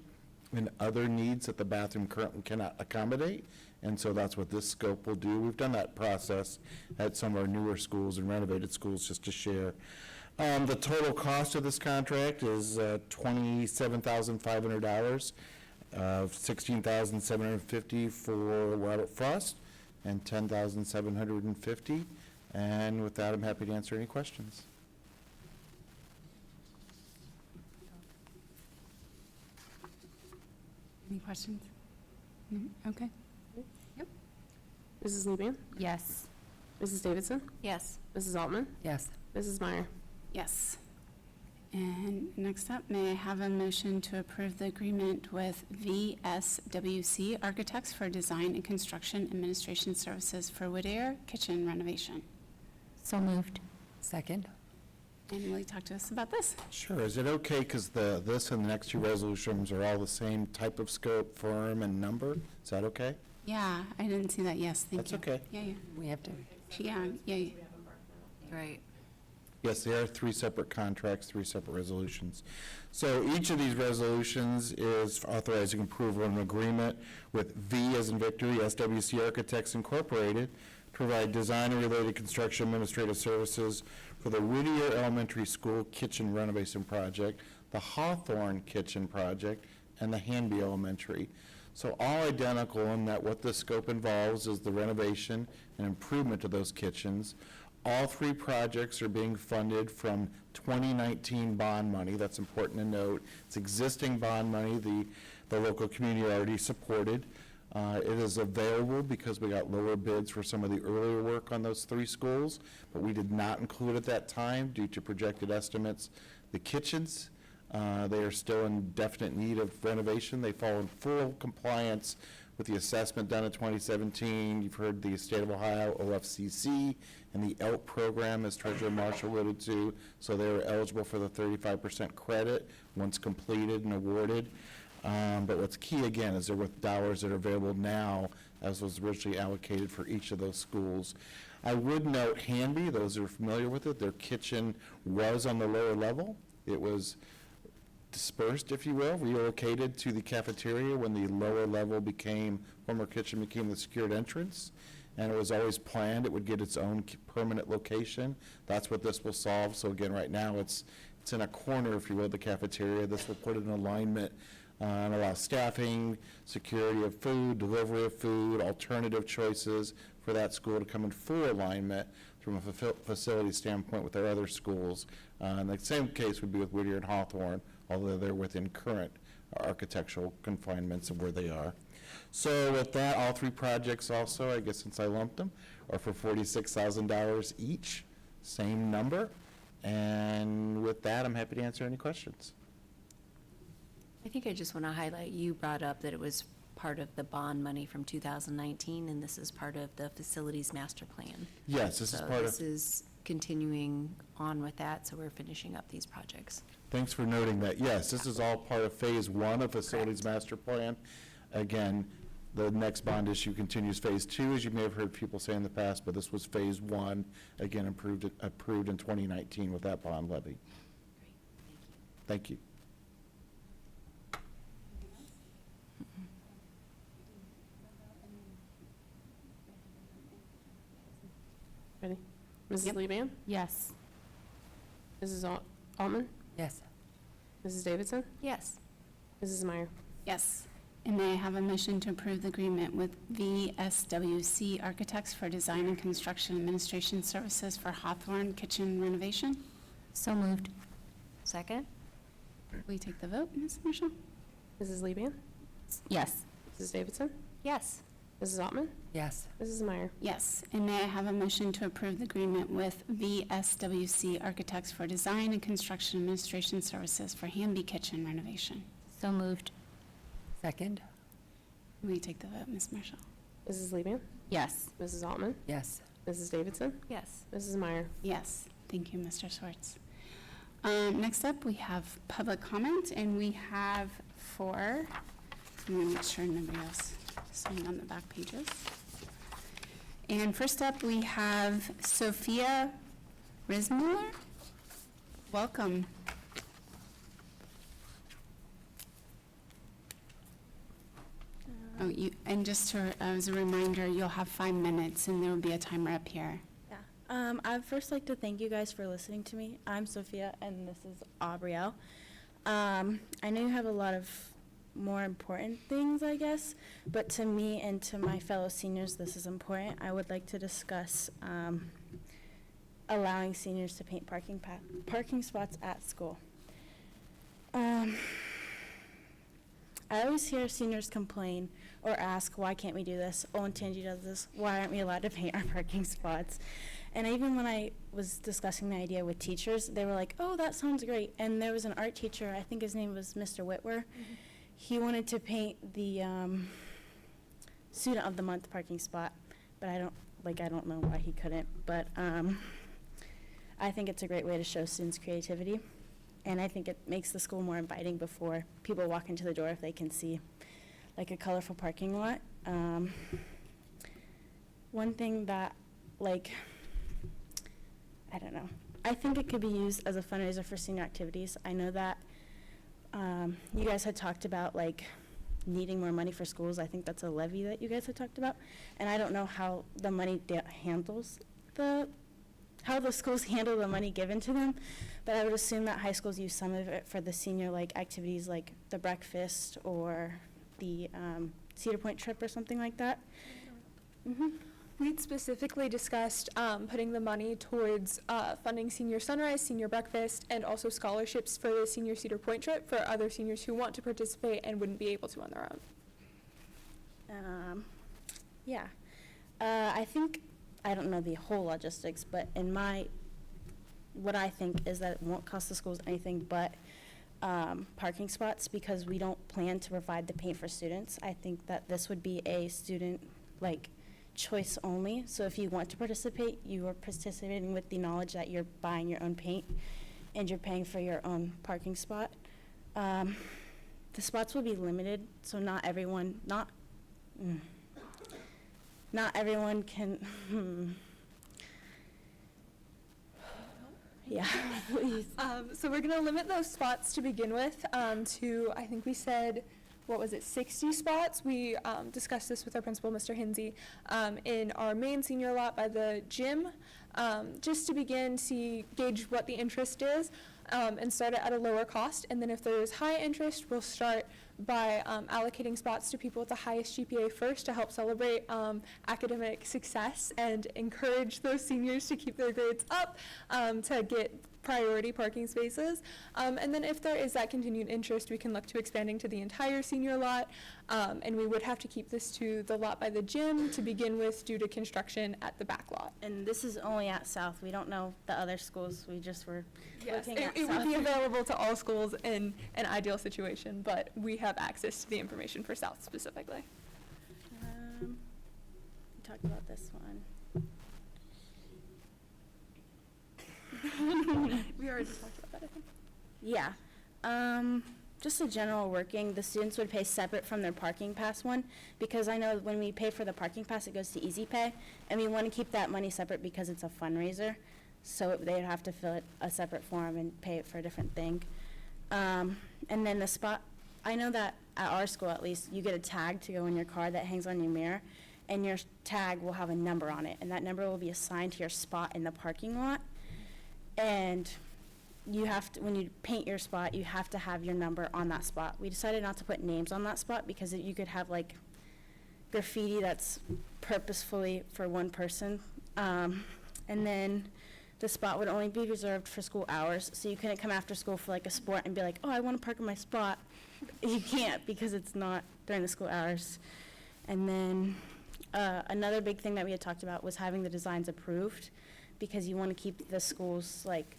and other needs that the bathroom currently cannot accommodate. And so that's what this scope will do. We've done that process at some of our newer schools and renovated schools just to share. The total cost of this contract is $27,500, $16,750 for Robert Frost, and $10,750. And with that, I'm happy to answer any questions. Any questions? Okay. Mrs. Lebian? Yes. Mrs. Davidson? Yes. Mrs. Altman? Yes. Mrs. Meyer? Yes. And next up, may I have a motion to approve the agreement with VSWC Architects for Design and Construction Administration Services for Whittier Kitchen renovation? So moved. Second? And will you talk to us about this? Sure. Is it okay, because this and the next two resolutions are all the same type of scope, firm, and number? Is that okay? Yeah, I didn't see that. Yes, thank That's you. okay. Yeah. We have to, Yeah. Right. Yes, they are three separate contracts, three separate resolutions. So each of these resolutions is authorizing approval of an agreement with V as in Victory, SWC Architects Incorporated, to provide design and related construction administrative services for the Whittier Elementary School Kitchen Renovation Project, the Hawthorne Kitchen Project, and the Hanby Elementary. So all identical in that what the scope involves is the renovation and improvement of those kitchens. All three projects are being funded from 2019 bond money. That's important to note. It's existing bond money the local community already supported. It is available because we got lower bids for some of the earlier work on those three schools, but we did not include at that time due to projected estimates. The kitchens, they are still in definite need of renovation. They fall in full compliance with the assessment done in 2017. You've heard the State of Ohio OFCC and the ELP program, as Treasurer Marshall alluded to, so they are eligible for the 35% credit once completed and awarded. But what's key, again, is they're with dollars that are available now, as was originally allocated for each of those schools. I would note Hanby, those who are familiar with it, their kitchen was on the lower level. It was dispersed, if you will, relocated to the cafeteria when the lower level former kitchen became the secured entrance. And it was always planned it would get its own permanent location. That's what this will solve. So again, right now, it's in a corner, if you will, the cafeteria. This will put it in alignment and allow staffing, security of food, delivery of food, alternative choices for that school to come in full alignment from a facility standpoint with our other schools. And the same case would be with Whittier and Hawthorne, although they're within current architectural confinements of where they are. So with that, all three projects also, I guess since I lumped them, are for $46,000 each, same number. And with that, I'm happy to answer any questions. I think I just want to highlight, you brought up that it was part of the bond money from 2019, and this is part of the facilities master plan. Yes, this is part of. So this is continuing on with that, so we're finishing up these projects. Thanks for noting that. Yes, this is all part of Phase 1 of Facilities Master Plan. Again, the next bond issue continues Phase 2, as you may have heard people say in the past, but this was Phase 1, again, approved in 2019 with that bond levy. Great, Thank you. Ready? Mrs. Lebian? Yes. Mrs. Altman? yes. Mrs. Davidson? Yes. Mrs. Meyer? Yes. And may I have a motion to approve the agreement with VSWC Architects for Design and Construction Administration Services for Hawthorne Kitchen renovation? So moved. Second? Will you take the vote, Ms. Marshall? Mrs. Lebian? Yes. Mrs. Davidson? Yes. Mrs. Altman? Yes. Mrs. Meyer? Yes. And may I have a motion to approve the agreement with VSWC Architects for Design and Construction Administration Services for Hanby Kitchen renovation? So moved. Second? Will you take the vote, Ms. Marshall? Mrs. Lebian? Yes. Mrs. Altman? Yes. Mrs. Davidson? Yes. Mrs. Meyer? Yes. Thank you, Mr. Swartz. Next up, we have public comment, and we have four. I'm going to make sure nobody else signed on the back pages. And first up, we have Sophia Rismuller. Welcome. And just as a reminder, you'll have 5 minutes, and there will be a timer up here. Yeah. I'd first like to thank you guys for listening to me. I'm Sophia, and this is Aubrielle. I know you have a lot of more important things, I guess. But to me and to my fellow seniors, this is important. I would like to discuss allowing seniors to paint parking spots at school. I always hear seniors complain or ask, why can't we do this? Oh, and Tangi does this. Why aren't we allowed to paint our parking spots? And even when I was discussing the idea with teachers, they were like, oh, that sounds great. And there was an art teacher, I think his name was Mr. Whitwer. Mm-hmm. He wanted to paint the Student of the Month parking spot, but I don't know why he couldn't. But I think it's a great way to show students' creativity. And I think it makes the school more inviting before people walk into the door if they can see like a colorful parking lot. One thing that, like, I don't know, I think it could be used as a fundraiser for senior activities. I know that you guys had talked about like needing more money for schools. I think that's a levy that you guys had talked about. And I don't know how the money handles how the schools handle the money given to them, but I would assume that high schools use some of it for the senior like activities like the breakfast or the Cedar Point trip or something like that. Mm-hmm. We'd specifically discussed putting the money towards funding Senior Sunrise, Senior Breakfast, and also scholarships for the Senior Cedar Point trip for other seniors who want to participate and wouldn't be able to on their own. Yeah. I think, I don't know the whole logistics, but what I think is that it won't cost the schools anything but parking spots, because we don't plan to provide the paint for students. I think that this would be a student like choice only. So if you want to participate, you are participating with the knowledge that you're buying your own paint and you're paying for your own parking spot. The spots will be limited, so not everyone can. Yeah, please. So we're going to limit those spots to begin with to, I think we said, 60 spots? We discussed this with our principal, Mr. Hinsey, in our main senior lot by the gym, just to begin, gauge what the interest is, and start it at a lower cost. And then if there is high interest, we'll start by allocating spots to people with the highest GPA first to help celebrate academic success and encourage those seniors to keep their grades up, to get priority parking spaces. And then if there is that continued interest, we can look to expanding to the entire senior lot. And we would have to keep this to the lot by the gym to begin with due to construction at the back lot. And this is only at South. We don't know the other schools. We just were looking at it South. would be available to all schools in an ideal situation, but we have access to the information for South specifically. We talked about this one. We already talked about that, I think. Yeah. Just a general working, the students would pay separate from their parking pass one, because I know when we pay for the parking pass, it goes to Easy Pay, and we want to keep that money separate because it's a fundraiser, so they'd have to fill it a separate form and pay it for a different thing. And then the spot, I know that at our school at least, you get a tag to go in your car that hangs on your mirror, and your tag will have a number on it, and that number will be assigned to your spot in the parking lot. And you have to, when you paint your spot, you have to have your number on that spot. We decided not to put names on that spot because you could have like graffiti that's purposefully for one person. And then the spot would only be reserved for school hours, so you couldn't come after school for like a sport and be like, oh, I want to park in my spot. You can't, because it's not during the school hours. And then another big thing that we had talked about was having the designs approved, because you want to keep the schools like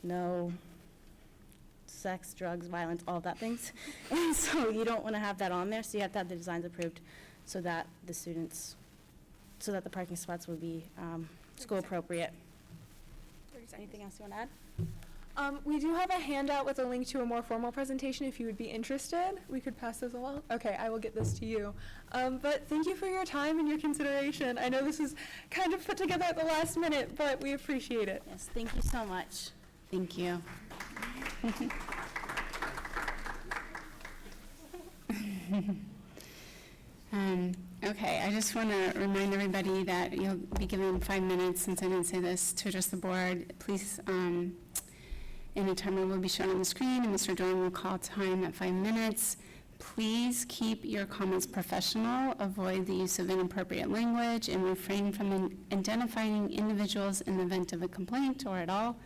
no sex, drugs, violence, all of that things. And so you don't want to have that on there, so you have to have the designs approved so that the parking spots will be school appropriate. Anything else you want to add? We do have a handout with a link to a more formal presentation if you would be interested. We could pass those along. Okay, I will get this to you. But thank you for your time and your consideration. I know this is kind of put together at the last minute, but we appreciate it. Yes, thank you so much. Thank you. Okay, I just want to remind everybody that you'll be given 5 minutes, since I didn't say this, to address the board. Please, and a timer will be shown on the screen, and Mr. Dorn will call time at 5 minutes. Please keep your comments professional, avoid the use of inappropriate language, and refrain from identifying individuals in the event of a complaint or at all.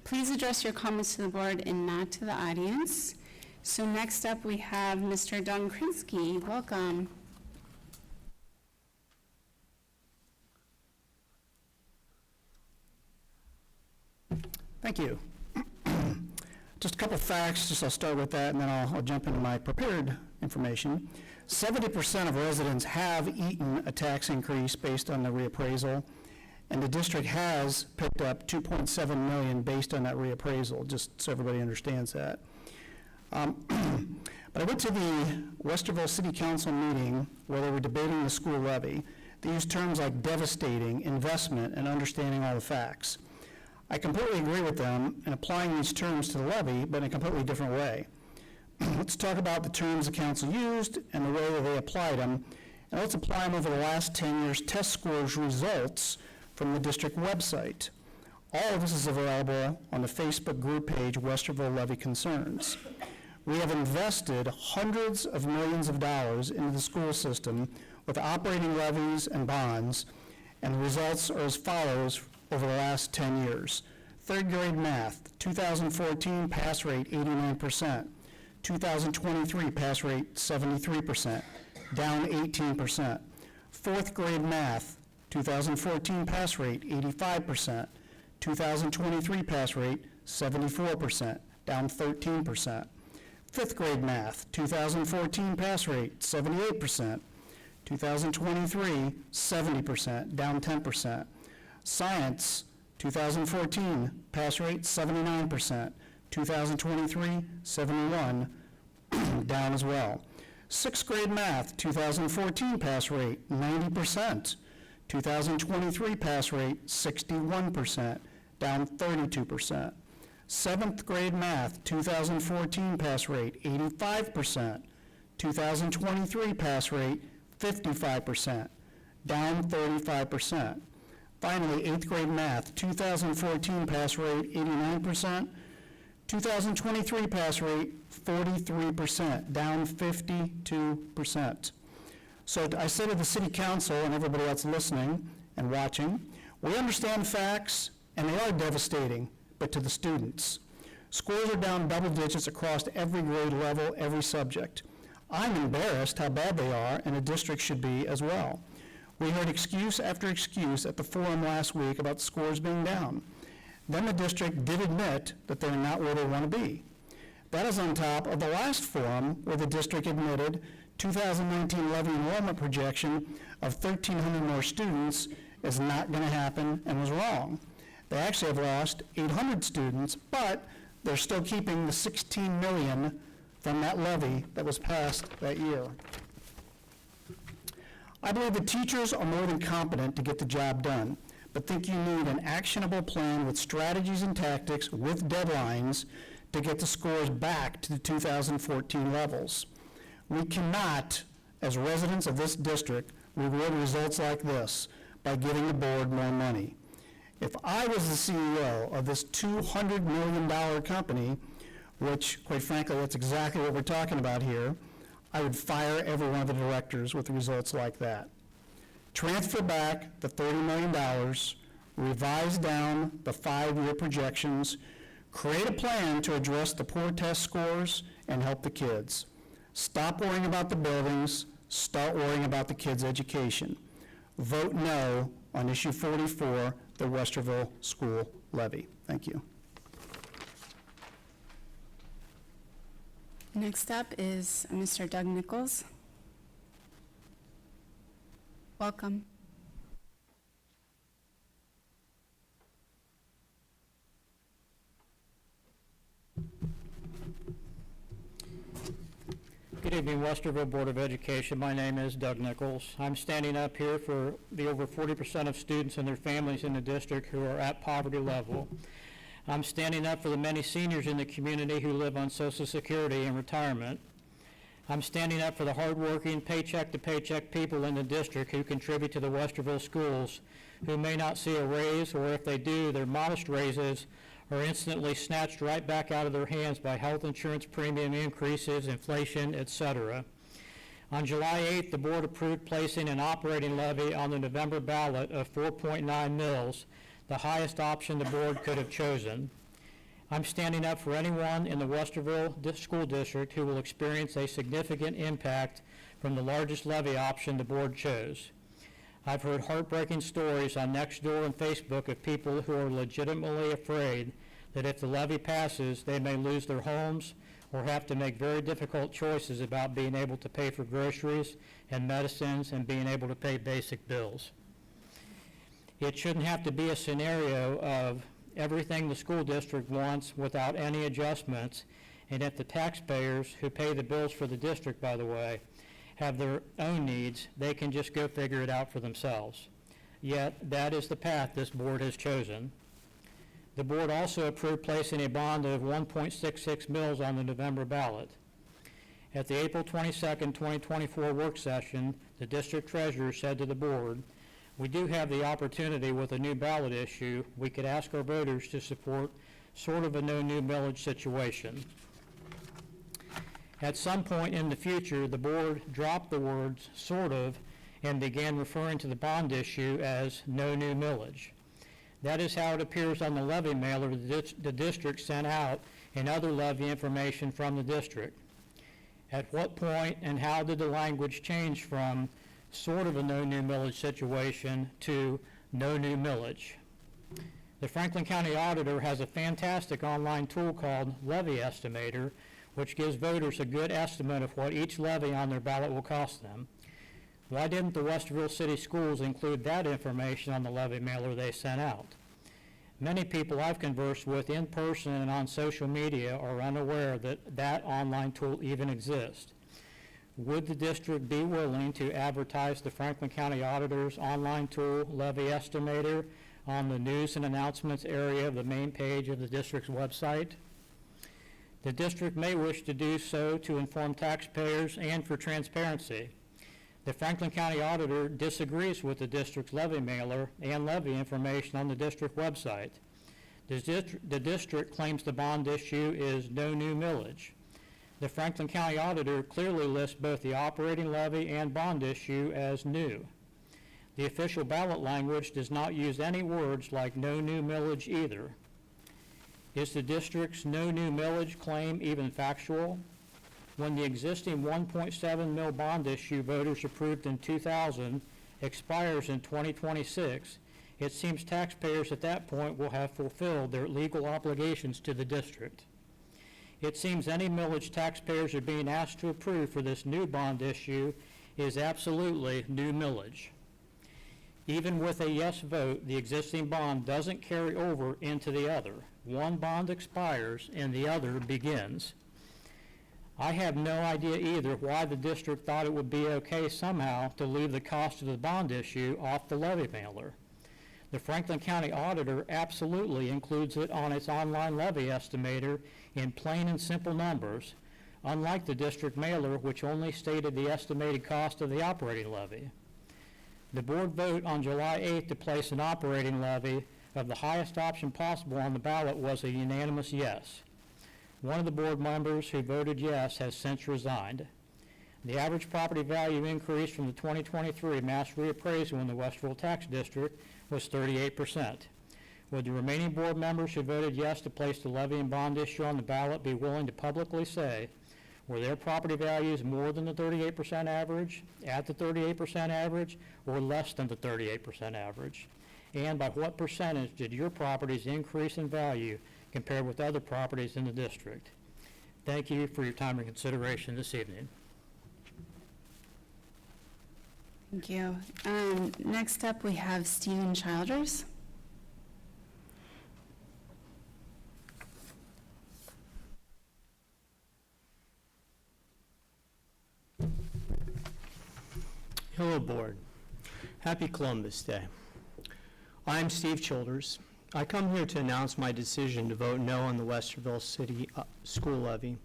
Please address your comments to the board and not to the audience. So next up, we have Mr. Don Krinsky. Welcome. Thank you. Just a couple facts, I'll start with that, and then I'll jump into my prepared information. 70% of residents have eaten a tax increase based on the reappraisal, and the district has picked up $2.7 million based on that reappraisal, just so everybody understands that. But I went to the Westerville City Council meeting where they were debating the school levy. They used terms like devastating, investment, and understanding all the facts. I completely agree with them in applying these terms to the levy, but in a completely different way. Let's talk about the terms the council used and the way that they applied them, and let's apply them over the last 10 years' test scores results from the district website. All of this is available on the Facebook group page, Westerville Levy Concerns. We have invested hundreds of millions of dollars into the school system with operating levies and bonds, and the results are as follows over the last 10 years. Third grade math, 2014 pass rate 89%, 2023 pass rate 73%, down 18%. Fourth grade math, 2014 pass rate 85%, 2023 pass rate 74%, down 13%. Fifth grade math, 2014 pass rate 78%, 2023 70%, down 10%. Science, 2014, pass rate 79%, 2023, 71, down as well. Sixth grade math, 2014 pass rate 90%, 2023 pass rate 61%, down 32%. Seventh grade math, 2014 pass rate 85%, 2023 pass rate 55%, down 35%. Finally, eighth grade math, 2014 pass rate 89%, 2023 pass rate 43%, down 52%. So I say to the city council and everybody else listening and watching, we understand facts and they are devastating, but to the students. Scores are down double digits across every grade level, every subject. I'm embarrassed how bad they are, and the district should be as well. We heard excuse after excuse at the forum last week about scores being down. Then the district did admit that they're not where they want to be. That is on top of the last forum where the district admitted 2019 levy enrollment projection of 1,300 more students is not going to happen and was wrong. They actually have lost 800 students, but they're still keeping the $16 million from that levy that was passed that year. I believe the teachers are more than competent to get the job done, but think you need an actionable plan with strategies and tactics with deadlines to get the scores back to the 2014 levels. We cannot, as residents of this district, reward results like this by giving the board more money. If I was the CEO of this $200 million company, which, quite frankly, that's exactly what we're talking about here, I would fire every one of the directors with results like that. Transfer back the $30 million, revise down the 5-year projections, create a plan to address the poor test scores, and help the kids. Stop worrying about the buildings, start worrying about the kids' education. Vote no on issue 44, the Westerville school levy. Thank you. Next up is Mr. Doug Nichols. Welcome. Good evening, Westerville Board of Education. My name is Doug Nichols. I'm standing up here for the over 40% of students and their families in the district who are at poverty level. I'm standing up for the many seniors in the community who live on Social Security and retirement. I'm standing up for the hardworking, paycheck-to-paycheck people in the district who contribute to the Westerville schools, who may not see a raise, or if they do, their modest raises are instantly snatched right back out of their hands by health insurance premium increases, inflation, etc. On July 8th, the board approved placing an operating levy on the November ballot of 4.9 mils, the highest option the board could have chosen. I'm standing up for anyone in the Westerville School District who will experience a significant impact from the largest levy option the board chose. I've heard heartbreaking stories on Nextdoor and Facebook of people who are legitimately afraid that if the levy passes, they may lose their homes or have to make very difficult choices about being able to pay for groceries and medicines and being able to pay basic bills. It shouldn't have to be a scenario of everything the school district wants without any adjustments, and if the taxpayers who pay the bills for the district, by the way, have their own needs, they can just go figure it out for themselves. Yet, that is the path this board has chosen. The board also approved placing a bond of 1.66 mils on the November ballot. At the April 22nd, 2024 work session, the district treasurer said to the board, "We do have the opportunity with a new ballot issue. We could ask our voters to support sort of a no new millage situation." At some point in the future, the board dropped the words "sort of" and began referring to the bond issue as no new millage. That is how it appears on the levy mailer the district sent out and other levy information from the district. At what point and how did the language change from sort of a no new millage situation to no new millage? The Franklin County Auditor has a fantastic online tool called Levy Estimator, which gives voters a good estimate of what each levy on their ballot will cost them. Why didn't the Westerville City Schools include that information on the levy mailer they sent out? Many people I've conversed with in person and on social media are unaware that that online tool even exists. Would the district be willing to advertise the Franklin County Auditor's online tool, Levy Estimator, on the news and announcements area of the main page of the district's website? The district may wish to do so to inform taxpayers and for transparency. The Franklin County Auditor disagrees with the district's levy mailer and levy information on the district website. The district claims the bond issue is no new millage. The Franklin County Auditor clearly lists both the operating levy and bond issue as new. The official ballot language does not use any words like no new millage either. Is the district's no new millage claim even factual? When the existing 1.7 mil bond issue voters approved in 2000 expires in 2026, it seems taxpayers at that point will have fulfilled their legal obligations to the district. It seems any millage taxpayers are being asked to approve for this new bond issue is absolutely new millage. Even with a yes vote, the existing bond doesn't carry over into the other. One bond expires and the other begins. I have no idea either why the district thought it would be okay somehow to leave the cost of the bond issue off the levy mailer. The Franklin County Auditor absolutely includes it on its online levy estimator in plain and simple numbers, unlike the district mailer, which only stated the estimated cost of the operating levy. The board vote on July 8th to place an operating levy of the highest option possible on the ballot was a unanimous yes. One of the board members who voted yes has since resigned. The average property value increase from the 2023 mass reappraisal in the Westerville Tax District was 38%. Would the remaining board members who voted yes to place the levy and bond issue on the ballot be willing to publicly say, were their property values more than the 38% average, at the 38% average, or less than the 38% average? And by what percentage did your properties increase in value compared with other properties in the district? Thank you for your time and consideration this evening. Thank you. Next up, we have Stephen Childers. Hello, Board. Happy Columbus Day. I'm Steve Childers. I come here to announce my decision to vote no on the Westerville City School Levy.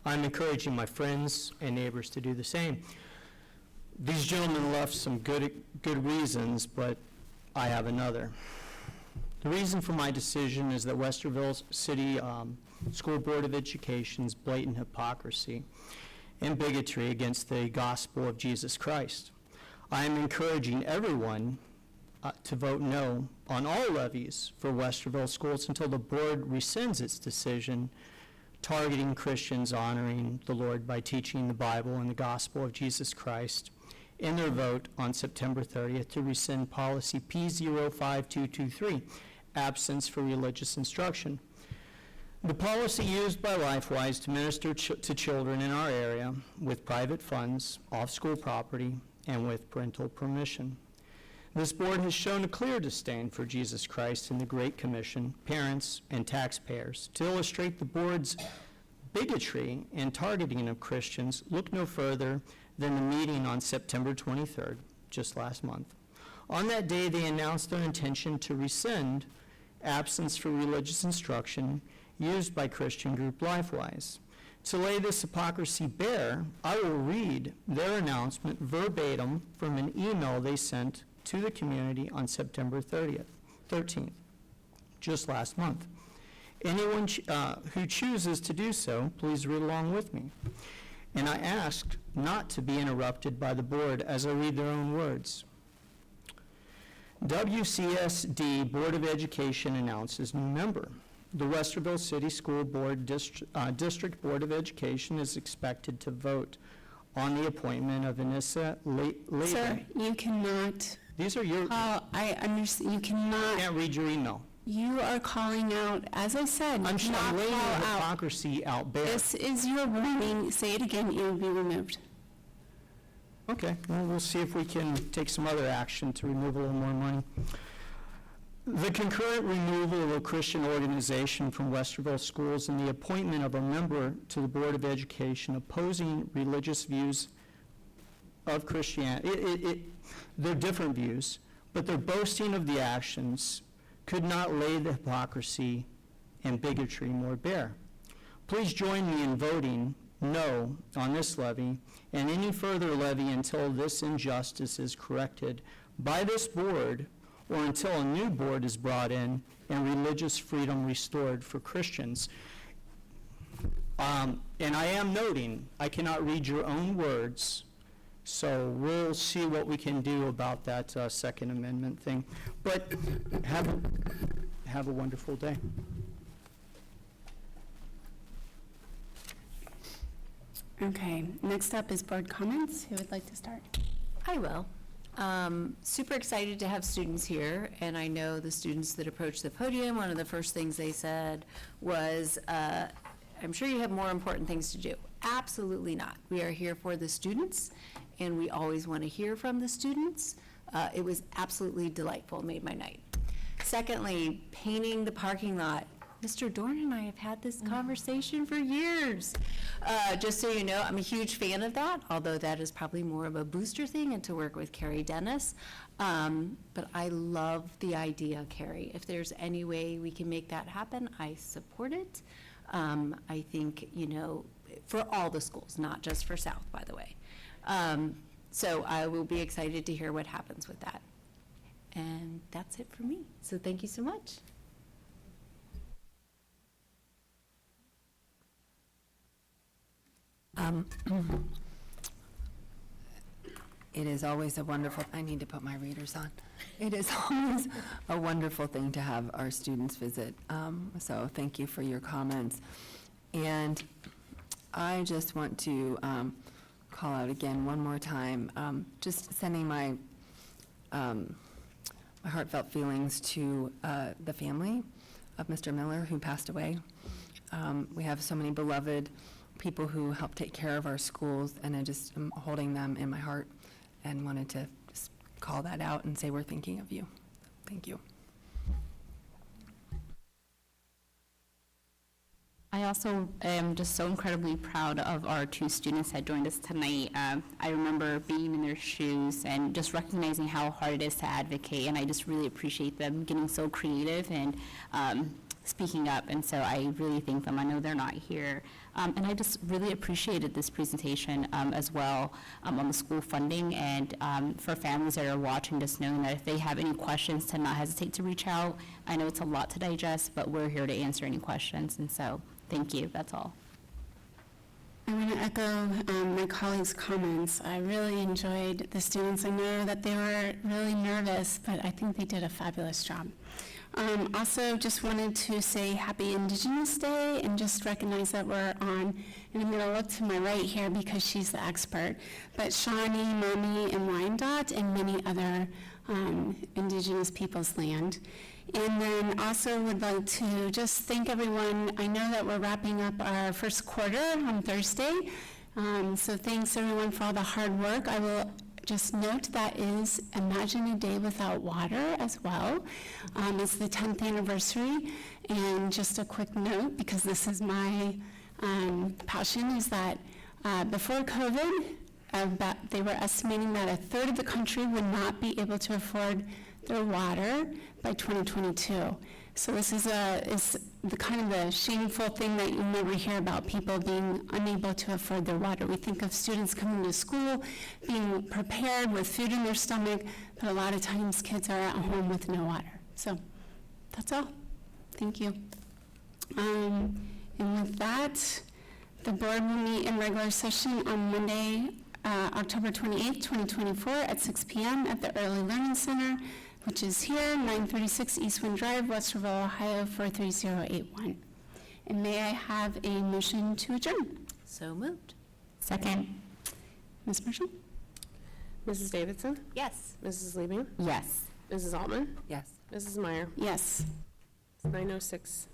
I'm encouraging my friends and neighbors to do the same. These gentlemen left some good reasons, but I have another. The reason for my decision is that Westerville City School Board of Education's blatant hypocrisy and bigotry against the gospel of Jesus Christ. I am encouraging everyone to vote no on all levies for Westerville schools until the board rescinds its decision targeting Christians honoring the Lord by teaching the Bible and the gospel of Jesus Christ in their vote on September 30th to rescind policy P05223, absence for religious instruction. The policy used by LifeWise to minister to children in our area with private funds, off school property, and with parental permission. This board has shown a clear disdain for Jesus Christ and the Great Commission, parents, and taxpayers. To illustrate the board's bigotry and targeting of Christians, look no further than the meeting on September 23rd, just last month. On that day, they announced their intention to rescind absence for religious instruction used by Christian group LifeWise. To lay this hypocrisy bare, I will read their announcement verbatim from an email they sent to the community on September 13th, just last month. Anyone who chooses to do so, please read along with me. And I asked not to be interrupted by the board as I read their own words. WCSD Board of Education announces new member. The Westerville City School Board District Board of Education is expected to vote on the appointment of Anissa Layden. Sir, you cannot. These are your. I understand. You cannot. I can't read your email. You are calling out, as I said. I'm you cannot laying the call out. hypocrisy out bare. This is your warning. Say it again. You will be removed. Okay, well, we'll see if we can take some other action to remove a little more money. The concurrent removal of a Christian organization from Westerville schools and the appointment of a member to the Board of Education opposing religious views of Christianity, they're different views, but their boasting of the actions could not lay the hypocrisy and bigotry more bare. Please join me in voting no on this levy and any further levy until this injustice is corrected by this board or until a new board is brought in and religious freedom restored for Christians. And I am noting, I cannot read your own words, so we'll see what we can do about that Second Amendment thing. But have a wonderful day. Okay, next up is board comments. Who would like to start? I will. Super excited to have students here, and I know the students that approached the podium, one of the first things they said was, I'm sure you have more important things to do. Absolutely not. We are here for the students, and we always want to hear from the students. It was absolutely delightful, made my night. Secondly, painting the parking lot. Mr. Dorn and I have had this conversation for years. Just so you know, I'm a huge fan of that, although that is probably more of a booster thing and to work with Carrie Dennis. But I love the idea, Carrie. If there's any way we can make that happen, I support it. I think, you know, for all the schools, not just for South, by the way. So I will be excited to hear what happens with that. And that's it for me. So thank you so much. It is always a wonderful, I need to put my readers on. It is always a wonderful thing to have our students visit. So thank you for your comments. And I just want to call out again one more time, just sending my heartfelt feelings to the family of Mr. Miller who passed away. We have so many beloved people who help take care of our schools, and I just am holding them in my heart and wanted to just call that out and say we're thinking of you. Thank you. I also am just so incredibly proud of our two students that joined us tonight. I remember being in their shoes and just recognizing how hard it is to advocate, and I just really appreciate them getting so creative and speaking up, and so I really thank them. I know they're not here. And I just really appreciated this presentation as well on the school funding, and for families that are watching, just knowing that if they have any questions, to not hesitate to reach out. I know it's a lot to digest, but we're here to answer any questions, and so thank you. That's all. I want to echo my colleagues' comments. I really enjoyed the students. I know that they were really nervous, but I think they did a fabulous job. Also, just wanted to say Happy Indigenous Day and just recognize that we're on, and I'm going to look to my right here because she's the expert, but Shawnee, Maumee, and Wyandotte, and many other Indigenous peoples' land. And then also would like to just thank everyone. I know that we're wrapping up our first quarter on Thursday, so thanks everyone for all the hard work. I will just note that is Imagine a Day Without Water as well. It's the 10th anniversary, and just a quick note, because this is my passion, is that before COVID, they were estimating that a third of the country would not be able to afford their water by 2022. So this is the kind of the shameful thing that you never hear about, people being unable to afford their water. We think of students coming to school, being prepared with food in their stomach, but a lot of times kids are at home with no water. So that's all. Thank you. And with that, the board will meet in regular session on Monday, October 28th, 2024 at 6 p.m. at the Early Learning Center, which is here, 936 Eastwind Drive, Westerville, Ohio, 43081. And may I have a motion to adjourn? So moved. Second. Ms. Marshall? Mrs. Davidson? Yes. Mrs. Liebing? Yes. Mrs. Altman? Yes. Mrs. Meyer? Yes. It's 9:06.